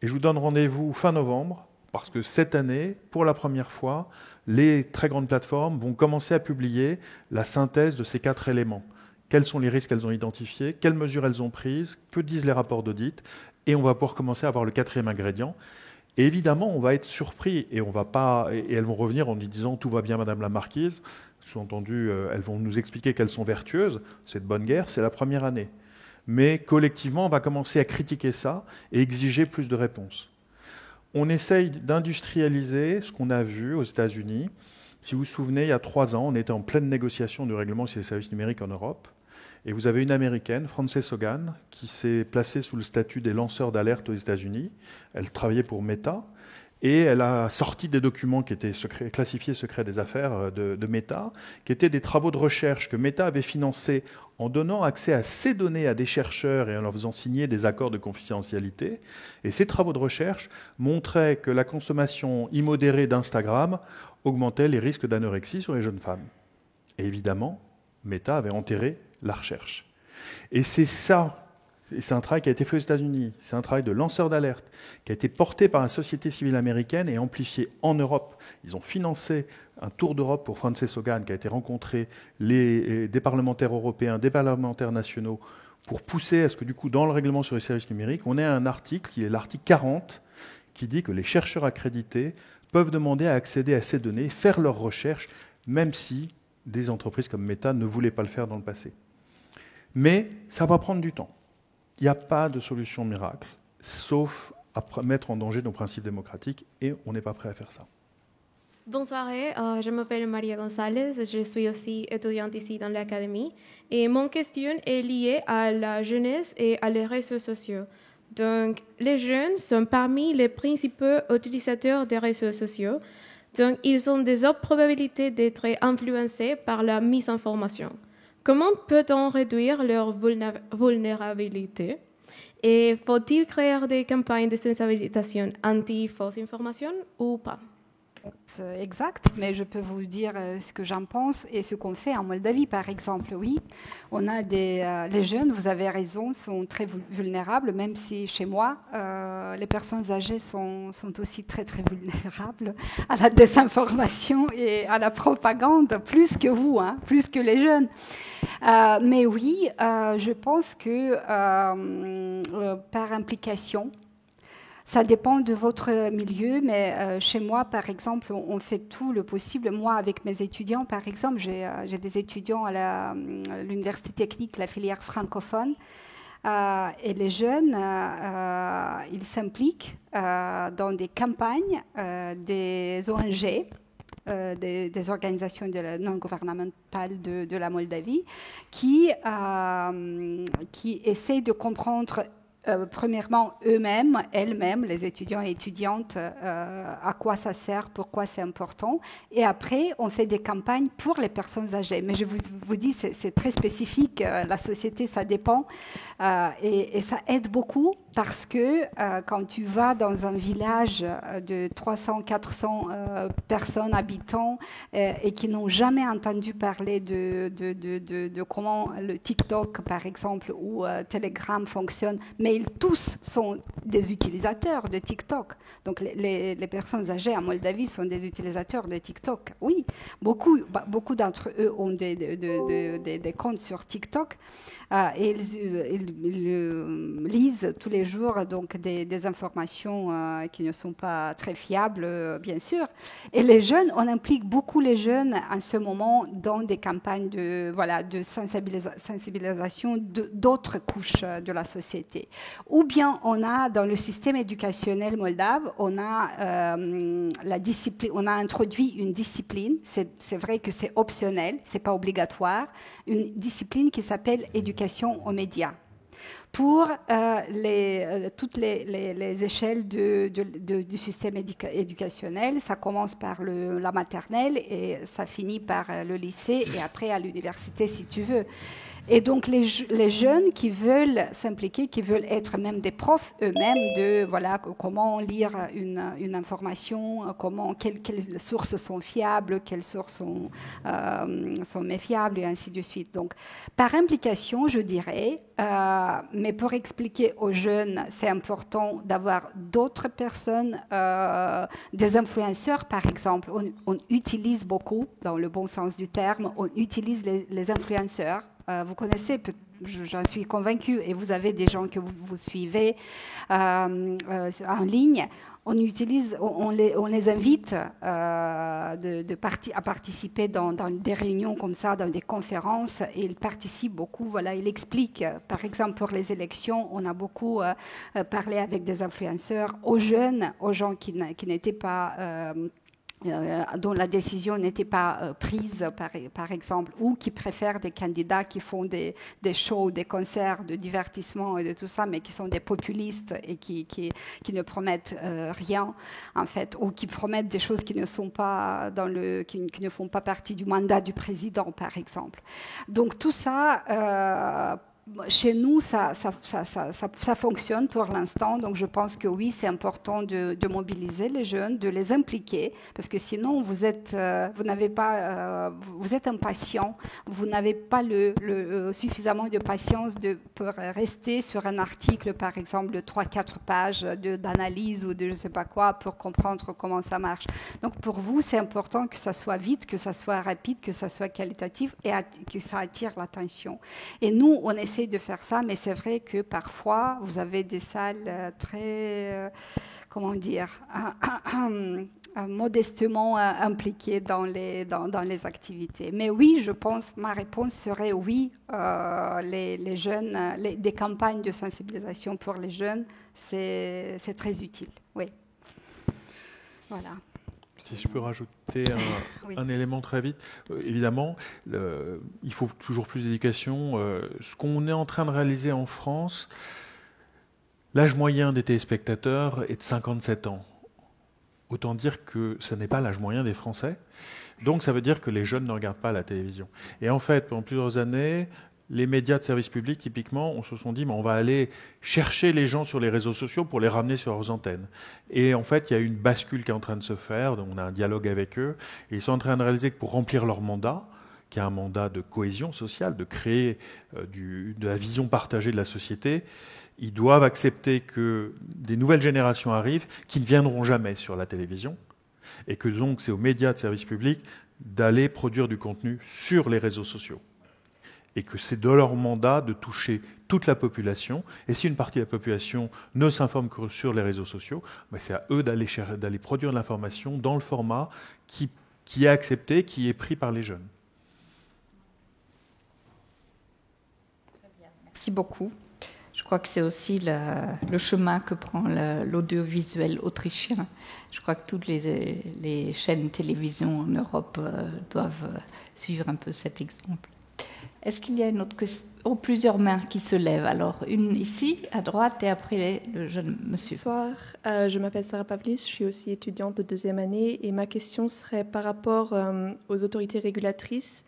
Et je vous donne rendez-vous fin novembre, parce que cette année, pour la première fois, les très grandes plateformes vont commencer à publier la synthèse de ces 4 éléments. Quels sont les risques qu'elles ont identifiés, quelles mesures elles ont prises, que disent les rapports d'audit, et on va pouvoir commencer à avoir le 4e ingrédient. Et évidemment, on va être surpris, et elles vont revenir en disant « tout va bien, Madame la Marquise ». Sous-entendu, elles vont nous expliquer qu'elles sont vertueuses. C'est de bonne guerre, c'est la première année. Mais collectivement, on va commencer à critiquer ça et exiger plus de réponses. On essaye d'industrialiser ce qu'on a vu aux États-Unis. Si vous vous souvenez, il y a 3 ans, on était en pleine négociation du règlement sur les services numériques en Europe. Et vous avez une Américaine, Frances Haugen, qui s'est placée sous le statut des lanceurs d'alerte aux États-Unis. Elle travaillait pour Meta. Et elle a sorti des documents qui étaient classifiés secret des affaires de Meta, qui étaient des travaux de recherche que Meta avait financés en donnant accès à ces données à des chercheurs et en leur faisant signer des accords de confidentialité. Et ces travaux de recherche montraient que la consommation immodérée d'Instagram augmentait les risques d'anorexie sur les jeunes femmes. Et évidemment, Meta avait enterré la recherche. Et c'est ça. C'est un travail qui a été fait aux États-Unis, c'est un travail de lanceur d'alerte qui a été porté par la société civile américaine et amplifié en Europe. Ils ont financé un tour d'Europe pour Frances Haugen qui a été rencontrer des parlementaires européens, des parlementaires nationaux pour pousser à ce que du coup dans le règlement sur les services numériques, on ait un article qui est l'article 40 qui dit que les chercheurs accrédités peuvent demander à accéder à ces données, faire leurs recherches, même si des entreprises comme Meta ne voulaient pas le faire dans le passé. Mais ça va prendre du temps. Il n'y a pas de solution miracle, sauf à mettre en danger nos principes démocratiques, et on n'est pas prêt à faire ça. Bonsoir, je m'appelle Maria González, je suis aussi étudiante ici dans l'académie et mon question est liée à la jeunesse et à les réseaux sociaux. Donc, les jeunes sont parmi les principaux utilisateurs des réseaux sociaux, donc ils ont des hautes probabilités d'être influencés par la misinformation. Comment peut-on réduire leur vulnérabilité? Et faut-il créer des campagnes de sensibilisation anti-fausse information ou pas? Exact, mais je peux vous dire ce que j'en pense et ce qu'on fait en Moldavie, par exemple. Oui, on a les jeunes, vous avez raison, sont très vulnérables, même si chez moi, les personnes âgées sont aussi très, très vulnérables à la désinformation et à la propagande, plus que vous, hein, plus que les jeunes. Mais oui, je pense que par implication, ça dépend de votre milieu, mais chez moi, par exemple, on fait tout le possible. Moi, avec mes étudiants, par exemple, j'ai des étudiants à l'Université technique, la filière francophone, et les jeunes, ils s'impliquent dans des campagnes des ONG, des organisations non gouvernementales de la Moldavie, qui essayent de comprendre premièrement, elles-mêmes, les étudiants et étudiantes, à quoi ça sert, pourquoi c'est important. Et après, on fait des campagnes pour les personnes âgées. Mais je vous dis, c'est très spécifique. La société, ça dépend. Et ça aide beaucoup parce que quand tu vas dans un village de 300-400 personnes, habitants, et qui n'ont jamais entendu parler de comment le TikTok, par exemple, ou Telegram fonctionne, mais ils tous sont des utilisateurs de TikTok. Donc les personnes âgées en Moldavie sont des utilisateurs de TikTok. Oui, beaucoup d'entre eux ont des comptes sur TikTok et ils lisent tous les jours donc des informations qui ne sont pas très fiables, bien sûr. Et les jeunes, on implique beaucoup les jeunes en ce moment dans des campagnes de sensibilisation d'autres couches de la société. Ou bien on a dans le système éducationnel moldave, on a on a introduit une discipline. C'est vrai que c'est optionnel, c'est pas obligatoire. Une discipline qui s'appelle éducation aux médias. Pour toutes les échelles du système éducationnel, ça commence par la maternelle et ça finit par le lycée et après à l'université si tu veux. Et donc les jeunes qui veulent s'impliquer, qui veulent être même des profs eux-mêmes de comment lire une information, quelles sources sont fiables, quelles sources sont méfiables et ainsi de suite. Donc par implication, je dirais, mais pour expliquer aux jeunes, c'est important d'avoir d'autres personnes, des influenceurs par exemple. On utilise beaucoup, dans le bon sens du terme, on utilise les influenceurs. Vous connaissez, j'en suis convaincue, et vous avez des gens que vous suivez en ligne. On les invite à participer dans des réunions comme ça, dans des conférences, et ils participent beaucoup. Voilà, ils expliquent. Par exemple, pour les élections, on a beaucoup parlé avec des influenceurs aux jeunes, aux gens qui n'étaient pas dont la décision n'était pas prise, par exemple, ou qui préfèrent des candidats qui font des shows, des concerts de divertissement et de tout ça, mais qui sont des populistes et qui ne promettent rien, en fait, ou qui promettent des choses qui ne sont pas qui ne font pas partie du mandat du président, par exemple. Donc tout ça, chez nous, ça fonctionne pour l'instant. Donc, je pense que oui, c'est important de mobiliser les jeunes, de les impliquer, parce que sinon, vous êtes impatient, vous n'avez pas suffisamment de patience pour rester sur un article, par exemple, de 3-4 pages d'analyse ou de je sais pas quoi, pour comprendre comment ça marche. Donc, pour vous, c'est important que ça soit vite, que ça soit rapide, que ça soit qualitatif et que ça attire l'attention. Et nous, on essaie de faire ça, mais c'est vrai que parfois, vous avez des salles très, comment dire, modestement impliqués dans les activités. Mais oui, je pense, ma réponse serait oui, les jeunes, des campagnes de sensibilisation pour les jeunes, c'est très utile. Oui. Voilà. Si je peux rajouter un élément très vite, évidemment, il faut toujours plus d'éducation. Ce qu'on est en train de réaliser en France, l'âge moyen des téléspectateurs est de 57 ans. Autant dire que ce n'est pas l'âge moyen des Français. Donc ça veut dire que les jeunes ne regardent pas la télévision. Et en fait, pendant plusieurs années, les médias de service public, typiquement, on se sont dit, mais on va aller chercher les gens sur les réseaux sociaux pour les ramener sur leurs antennes. Et en fait, il y a une bascule qui est en train de se faire. On a un dialogue avec eux. Et ils sont en train de réaliser que pour remplir leur mandat, qui est un mandat de cohésion sociale, de créer de la vision partagée de la société, ils doivent accepter que des nouvelles générations arrivent qui ne viendront jamais sur la télévision et que donc c'est aux médias de service public d'aller produire du contenu sur les réseaux sociaux. Et que c'est de leur mandat de toucher toute la population. Et si une partie de la population ne s'informe que sur les réseaux sociaux, ben c'est à eux d'aller produire de l'information dans le format qui est accepté, qui est pris par les jeunes. Merci beaucoup. Je crois que c'est aussi le chemin que prend l'audiovisuel autrichien. Je crois que toutes les chaînes de télévision en Europe doivent suivre un peu cet exemple. Est-ce qu'il y a une autre question? Oh, plusieurs mains qui se lèvent. Alors, une ici, à droite, et après le jeune monsieur. Bonsoir, je m'appelle Sarah Pavlis, je suis aussi étudiante de 2e année, et ma question serait par rapport aux autorités régulatrices.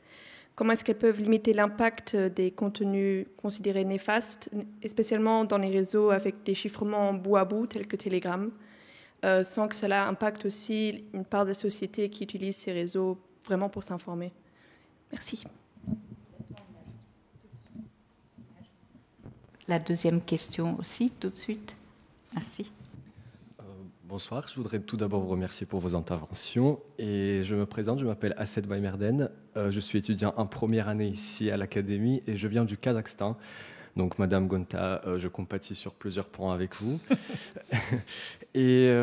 Comment est-ce qu'elles peuvent limiter l'impact des contenus considérés néfastes, et spécialement dans les réseaux avec des chiffrements bout à bout, tels que Telegram, sans que cela impacte aussi une part de la société qui utilise ces réseaux vraiment pour s'informer? Merci. La deuxième question aussi, tout de suite. Merci. Bonsoir, je voudrais tout d'abord vous remercier pour vos interventions. Et je me présente, je m'appelle Asset Baymerden. Je suis étudiant en première année ici à l'Académie et je viens du Kazakhstan. Donc, Madame Gonta, je compatis sur plusieurs points avec vous. Et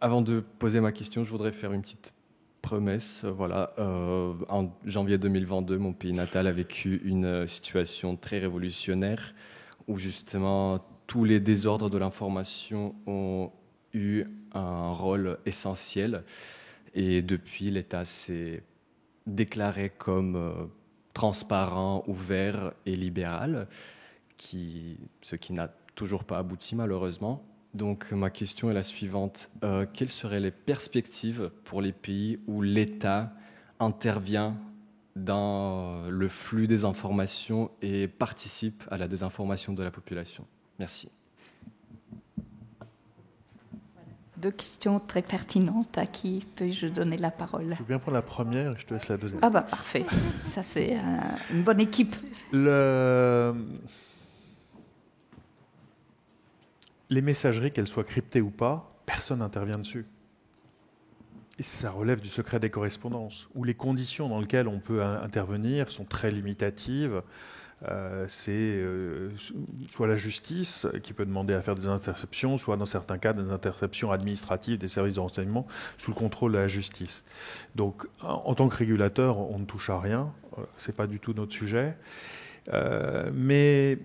avant de poser ma question, je voudrais faire une petite promesse. Voilà, en janvier 2022, mon pays natal a vécu une situation très révolutionnaire où justement tous les désordres de l'information ont eu un rôle essentiel. Et depuis, l'État s'est déclaré comme transparent, ouvert et libéral, ce qui n'a toujours pas abouti malheureusement. Donc ma question est la suivante. Quelles seraient les perspectives pour les pays où l'État intervient dans le flux des informations et participe à la désinformation de la population? Merci. Deux questions très pertinentes. À qui peux-je donner la parole? Je veux bien prendre la première et je te laisse la deuxième. Ah bah parfait. Ça c'est une bonne équipe. Les messageries, qu'elles soient cryptées ou pas, personne n'intervient dessus. Et ça relève du secret des correspondances, où les conditions dans lesquelles on peut intervenir sont très limitatives. C'est soit la justice qui peut demander à faire des interceptions, soit dans certains cas des interceptions administratives des services de renseignement sous le contrôle de la justice. Donc en tant que régulateur, on ne touche à rien, c'est pas du tout notre sujet. Mais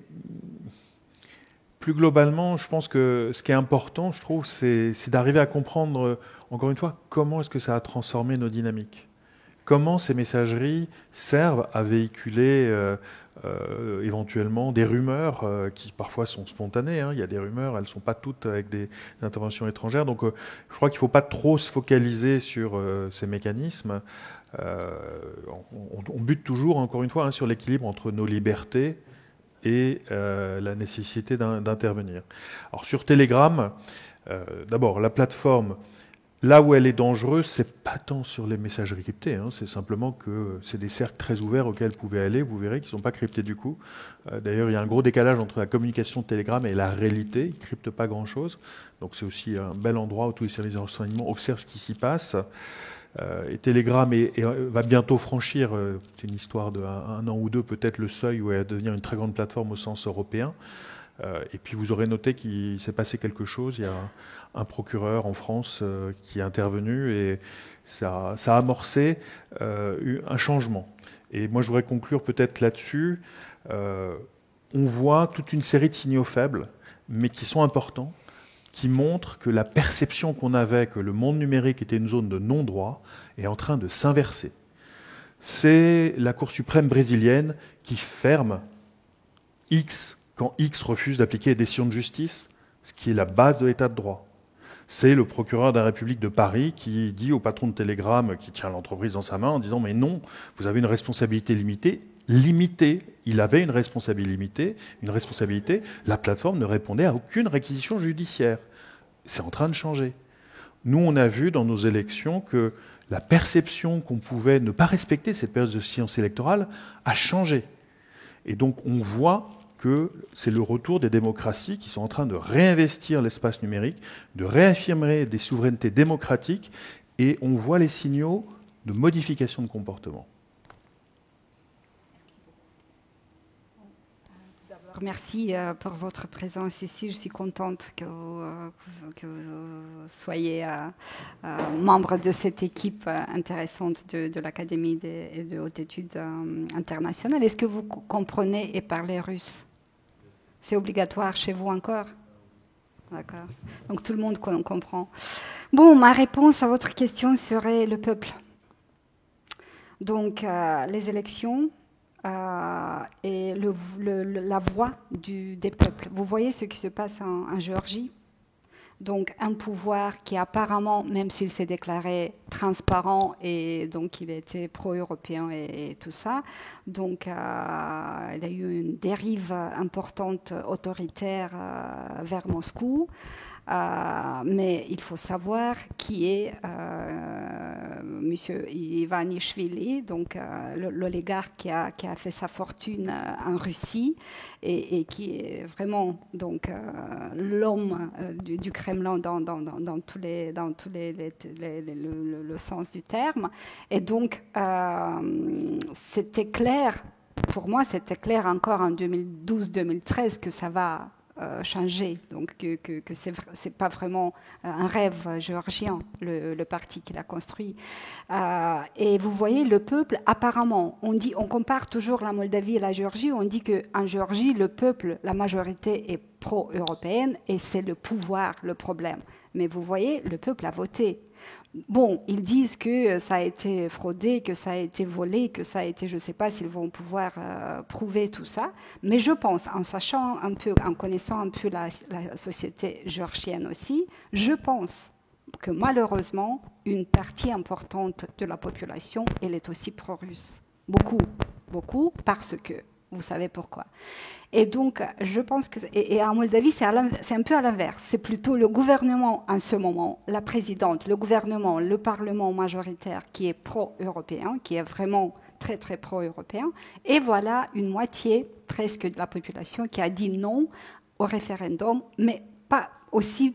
plus globalement, je pense que ce qui est important, je trouve, c'est d'arriver à comprendre, encore une fois, comment est-ce que ça a transformé nos dynamiques. Comment ces messageries servent à véhiculer éventuellement des rumeurs qui parfois sont spontanées. Il y a des rumeurs, elles ne sont pas toutes avec des interventions étrangères. Donc je crois qu'il ne faut pas trop se focaliser sur ces mécanismes. On bute toujours, encore une fois, sur l'équilibre entre nos libertés et la nécessité d'intervenir. Alors sur Telegram, d'abord la plateforme, là où elle est dangereuse, c'est pas tant sur les messageries cryptées, c'est simplement que c'est des cercles très ouverts auxquels vous pouvez aller, vous verrez qu'ils ne sont pas cryptés du coup. D'ailleurs, il y a un gros décalage entre la communication de Telegram et la réalité, ils ne cryptent pas grand-chose, donc c'est aussi un bel endroit où tous les services de renseignement observent ce qui s'y passe. Et Telegram va bientôt franchir, c'est une histoire d'un an ou deux, peut-être le seuil où elle va devenir une très grande plateforme au sens européen. Et puis vous aurez noté qu'il s'est passé quelque chose. Il y a un procureur en France qui est intervenu et ça a amorcé un changement. Et moi, je voudrais conclure peut-être là-dessus. On voit toute une série de signaux faibles, mais qui sont importants, qui montrent que la perception qu'on avait que le monde numérique était une zone de non-droit est en train de s'inverser. C'est la Cour suprême brésilienne qui ferme X quand X refuse d'appliquer les décisions de justice, ce qui est la base de l'état de droit. C'est le procureur de la République de Paris qui dit au patron de Telegram qui tient l'entreprise dans sa main en disant « Mais non, vous avez une responsabilité limitée. » Limitée. Il avait une responsabilité. La plateforme ne répondait à aucune réquisition judiciaire. C'est en train de changer. Nous, on a vu dans nos élections que la perception qu'on pouvait ne pas respecter cette période de séance électorale a changé. Et donc, on voit que c'est le retour des démocraties qui sont en train de réinvestir l'espace numérique, de réaffirmer des souverainetés démocratiques, et on voit les signaux de modification de comportement. Merci pour votre présence ici. Je suis contente que vous soyez membre de cette équipe intéressante de l'Académie de hautes études internationales. Est-ce que vous comprenez et parlez russe? C'est obligatoire chez vous encore? D'accord. Donc tout le monde comprend. Bon, ma réponse à votre question serait le peuple. Donc les élections et la voix des peuples. Vous voyez ce qui se passe en Géorgie? Donc un pouvoir qui apparemment, même s'il s'est déclaré transparent et donc il était pro-européen et tout ça, donc il y a eu une dérive importante autoritaire vers Moscou. Mais il faut savoir qui est M. Ivanishvili, donc l'oligarque qui a fait sa fortune en Russie et qui est vraiment donc l'homme du Kremlin dans tous les le sens du terme. Et donc c'était clair, pour moi c'était clair encore en 2012-2013 que ça va changer, donc que c'est pas vraiment un rêve géorgien, le parti qu'il a construit. Et vous voyez, le peuple, apparemment, on compare toujours la Moldavie et la Géorgie, on dit qu'en Géorgie, le peuple, la majorité est pro-européenne et c'est le pouvoir le problème. Mais vous voyez, le peuple a voté. Bon, ils disent que ça a été fraudé, que ça a été volé, que ça a été, je ne sais pas s'ils vont pouvoir prouver tout ça, mais je pense, en sachant un peu, en connaissant un peu la société géorgienne aussi, je pense que malheureusement, une partie importante de la population, elle est aussi pro-russe. Beaucoup, parce que, vous savez pourquoi. Et donc, je pense que... Et en Moldavie, c'est un peu à l'inverse. C'est plutôt le gouvernement, en ce moment, la présidente, le gouvernement, le Parlement majoritaire qui est pro-européen, qui est vraiment très, très pro-européen. Et voilà une moitié, presque, de la population qui a dit non au référendum, mais pas aussi...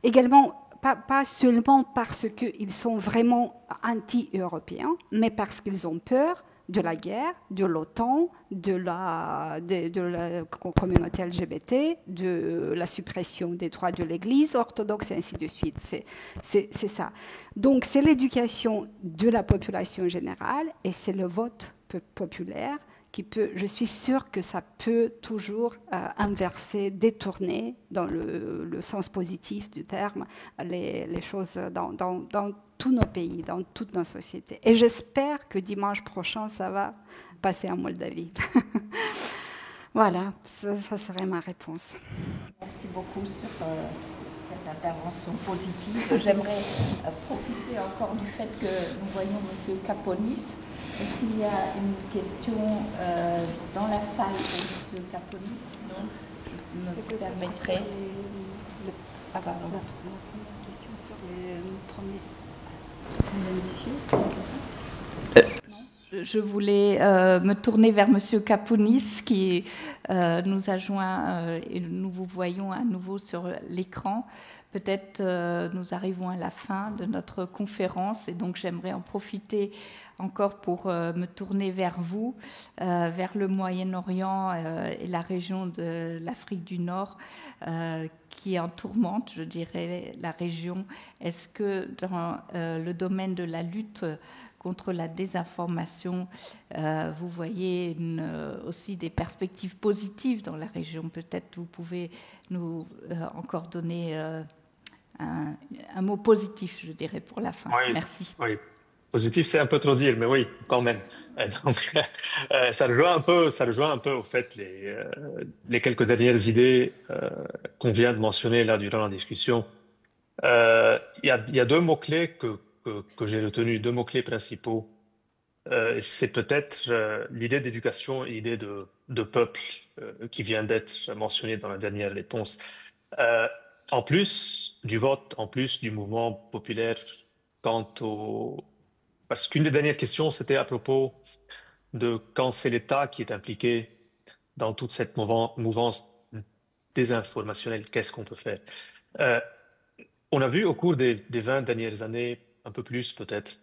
également, pas seulement parce qu'ils sont vraiment anti-européens, mais parce qu'ils ont peur de la guerre, de l'OTAN, de la communauté LGBT, de la suppression des droits de l'Église orthodoxe et ainsi de suite. C'est ça. Donc c'est l'éducation de la population générale et c'est le vote populaire qui peut, je suis sûre que ça peut toujours inverser, détourner dans le sens positif du terme les choses dans tous nos pays, dans toutes nos sociétés. Et j'espère que dimanche prochain, ça va passer en Moldavie. Voilà, ça serait ma réponse. Merci beaucoup sur cette intervention positive. J'aimerais profiter encore du fait que nous voyons M. Kaponis. Est-ce qu'il y a une question dans la salle pour M. Kaponis? Non, je me permettrai. Ah, pardon. La question sur les premiers. Je voulais me tourner vers Monsieur Kapounis qui nous a joint et nous vous voyons à nouveau sur l'écran. Peut-être nous arrivons à la fin de notre conférence et donc j'aimerais en profiter encore pour me tourner vers vous, vers le Moyen-Orient et la région de l'Afrique du Nord qui est en tourmente, je dirais, la région. Est-ce que dans le domaine de la lutte contre la désinformation, vous voyez aussi des perspectives positives dans la région? Peut-être vous pouvez nous encore donner un mot positif, je dirais, pour la fin. Oui, Merci. oui. Positif, c'est un peu trop dire, mais oui, quand même. Donc, ça rejoint un peu au fait les quelques dernières idées qu'on vient de mentionner là durant la discussion. Il y a deux mots-clés que j'ai retenus, deux mots-clés principaux. C'est peut-être l'idée d'éducation et l'idée de peuple qui vient d'être mentionnée dans la dernière réponse. En plus du vote, en plus du mouvement populaire, parce qu'une des dernières questions, c'était à propos de quand c'est l'État qui est impliqué dans toute cette mouvance désinformationnelle, qu'est-ce qu'on peut faire? On a vu au cours des 20 dernières années, un peu plus peut-être,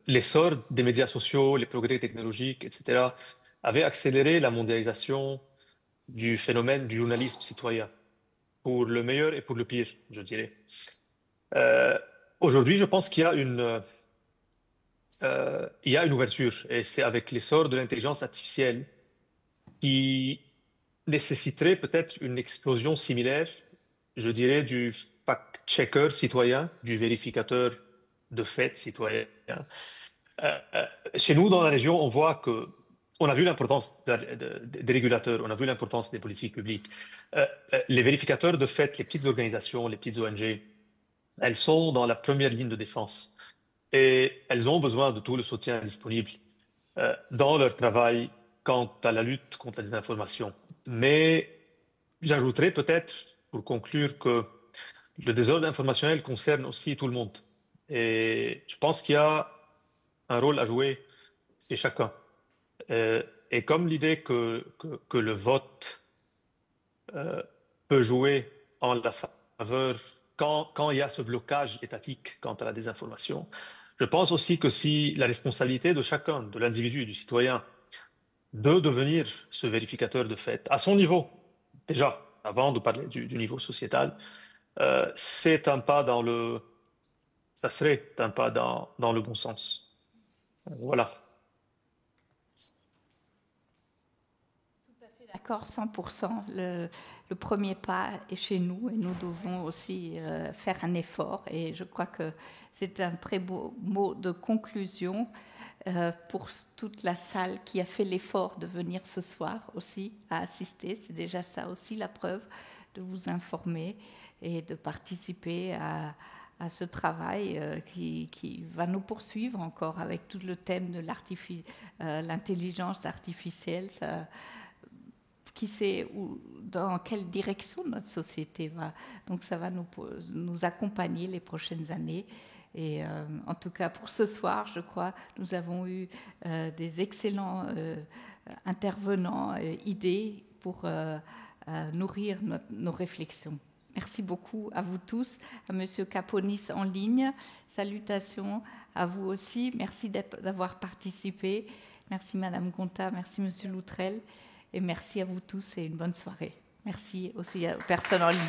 l'essor des médias sociaux, les progrès technologiques, etc., avaient accéléré la mondialisation du phénomène du journalisme citoyen, pour le meilleur et pour le pire, je dirais. Aujourd'hui, je pense qu'il y a une ouverture, et c'est avec l'essor de l'intelligence artificielle qui nécessiterait peut-être une explosion similaire, je dirais, du fact-checker citoyen, du vérificateur de faits citoyen. Chez nous, dans la région, on voit on a vu l'importance des régulateurs, on a vu l'importance des politiques publiques. Les vérificateurs de faits, les petites organisations, les petites ONG, elles sont dans la première ligne de défense et elles ont besoin de tout le soutien disponible dans leur travail quant à la lutte contre la désinformation. Mais j'ajouterais peut-être, pour conclure, que le désordre informationnel concerne aussi tout le monde. Et je pense qu'il y a un rôle à jouer, c'est chacun. Et comme l'idée que le vote peut jouer en la faveur quand il y a ce blocage étatique quant à la désinformation, je pense aussi que si la responsabilité de chacun, de l'individu, du citoyen, de devenir ce vérificateur de fait, à son niveau, déjà, avant de parler du niveau sociétal, c'est un pas ça serait un pas dans le bon sens. Voilà. Tout à fait d'accord, 100%. Le premier pas est chez nous et nous devons aussi faire un effort. Et je crois que c'est un très beau mot de conclusion pour toute la salle qui a fait l'effort de venir ce soir aussi à assister. C'est déjà ça aussi la preuve de vous informer et de participer à ce travail qui va nous poursuivre encore avec tout le thème de l'intelligence artificielle. Qui sait dans quelle direction notre société va. Donc ça va nous accompagner les prochaines années. Et en tout cas, pour ce soir, je crois, nous avons eu des excellents intervenants, idées pour nourrir nos réflexions. Merci beaucoup à vous tous, à Monsieur Kapounis en ligne. Salutations à vous aussi. Merci d'avoir participé. Merci Madame Gonta, merci Monsieur Loutrel. Et merci à vous tous et une bonne soirée. Merci aussi aux personnes en ligne.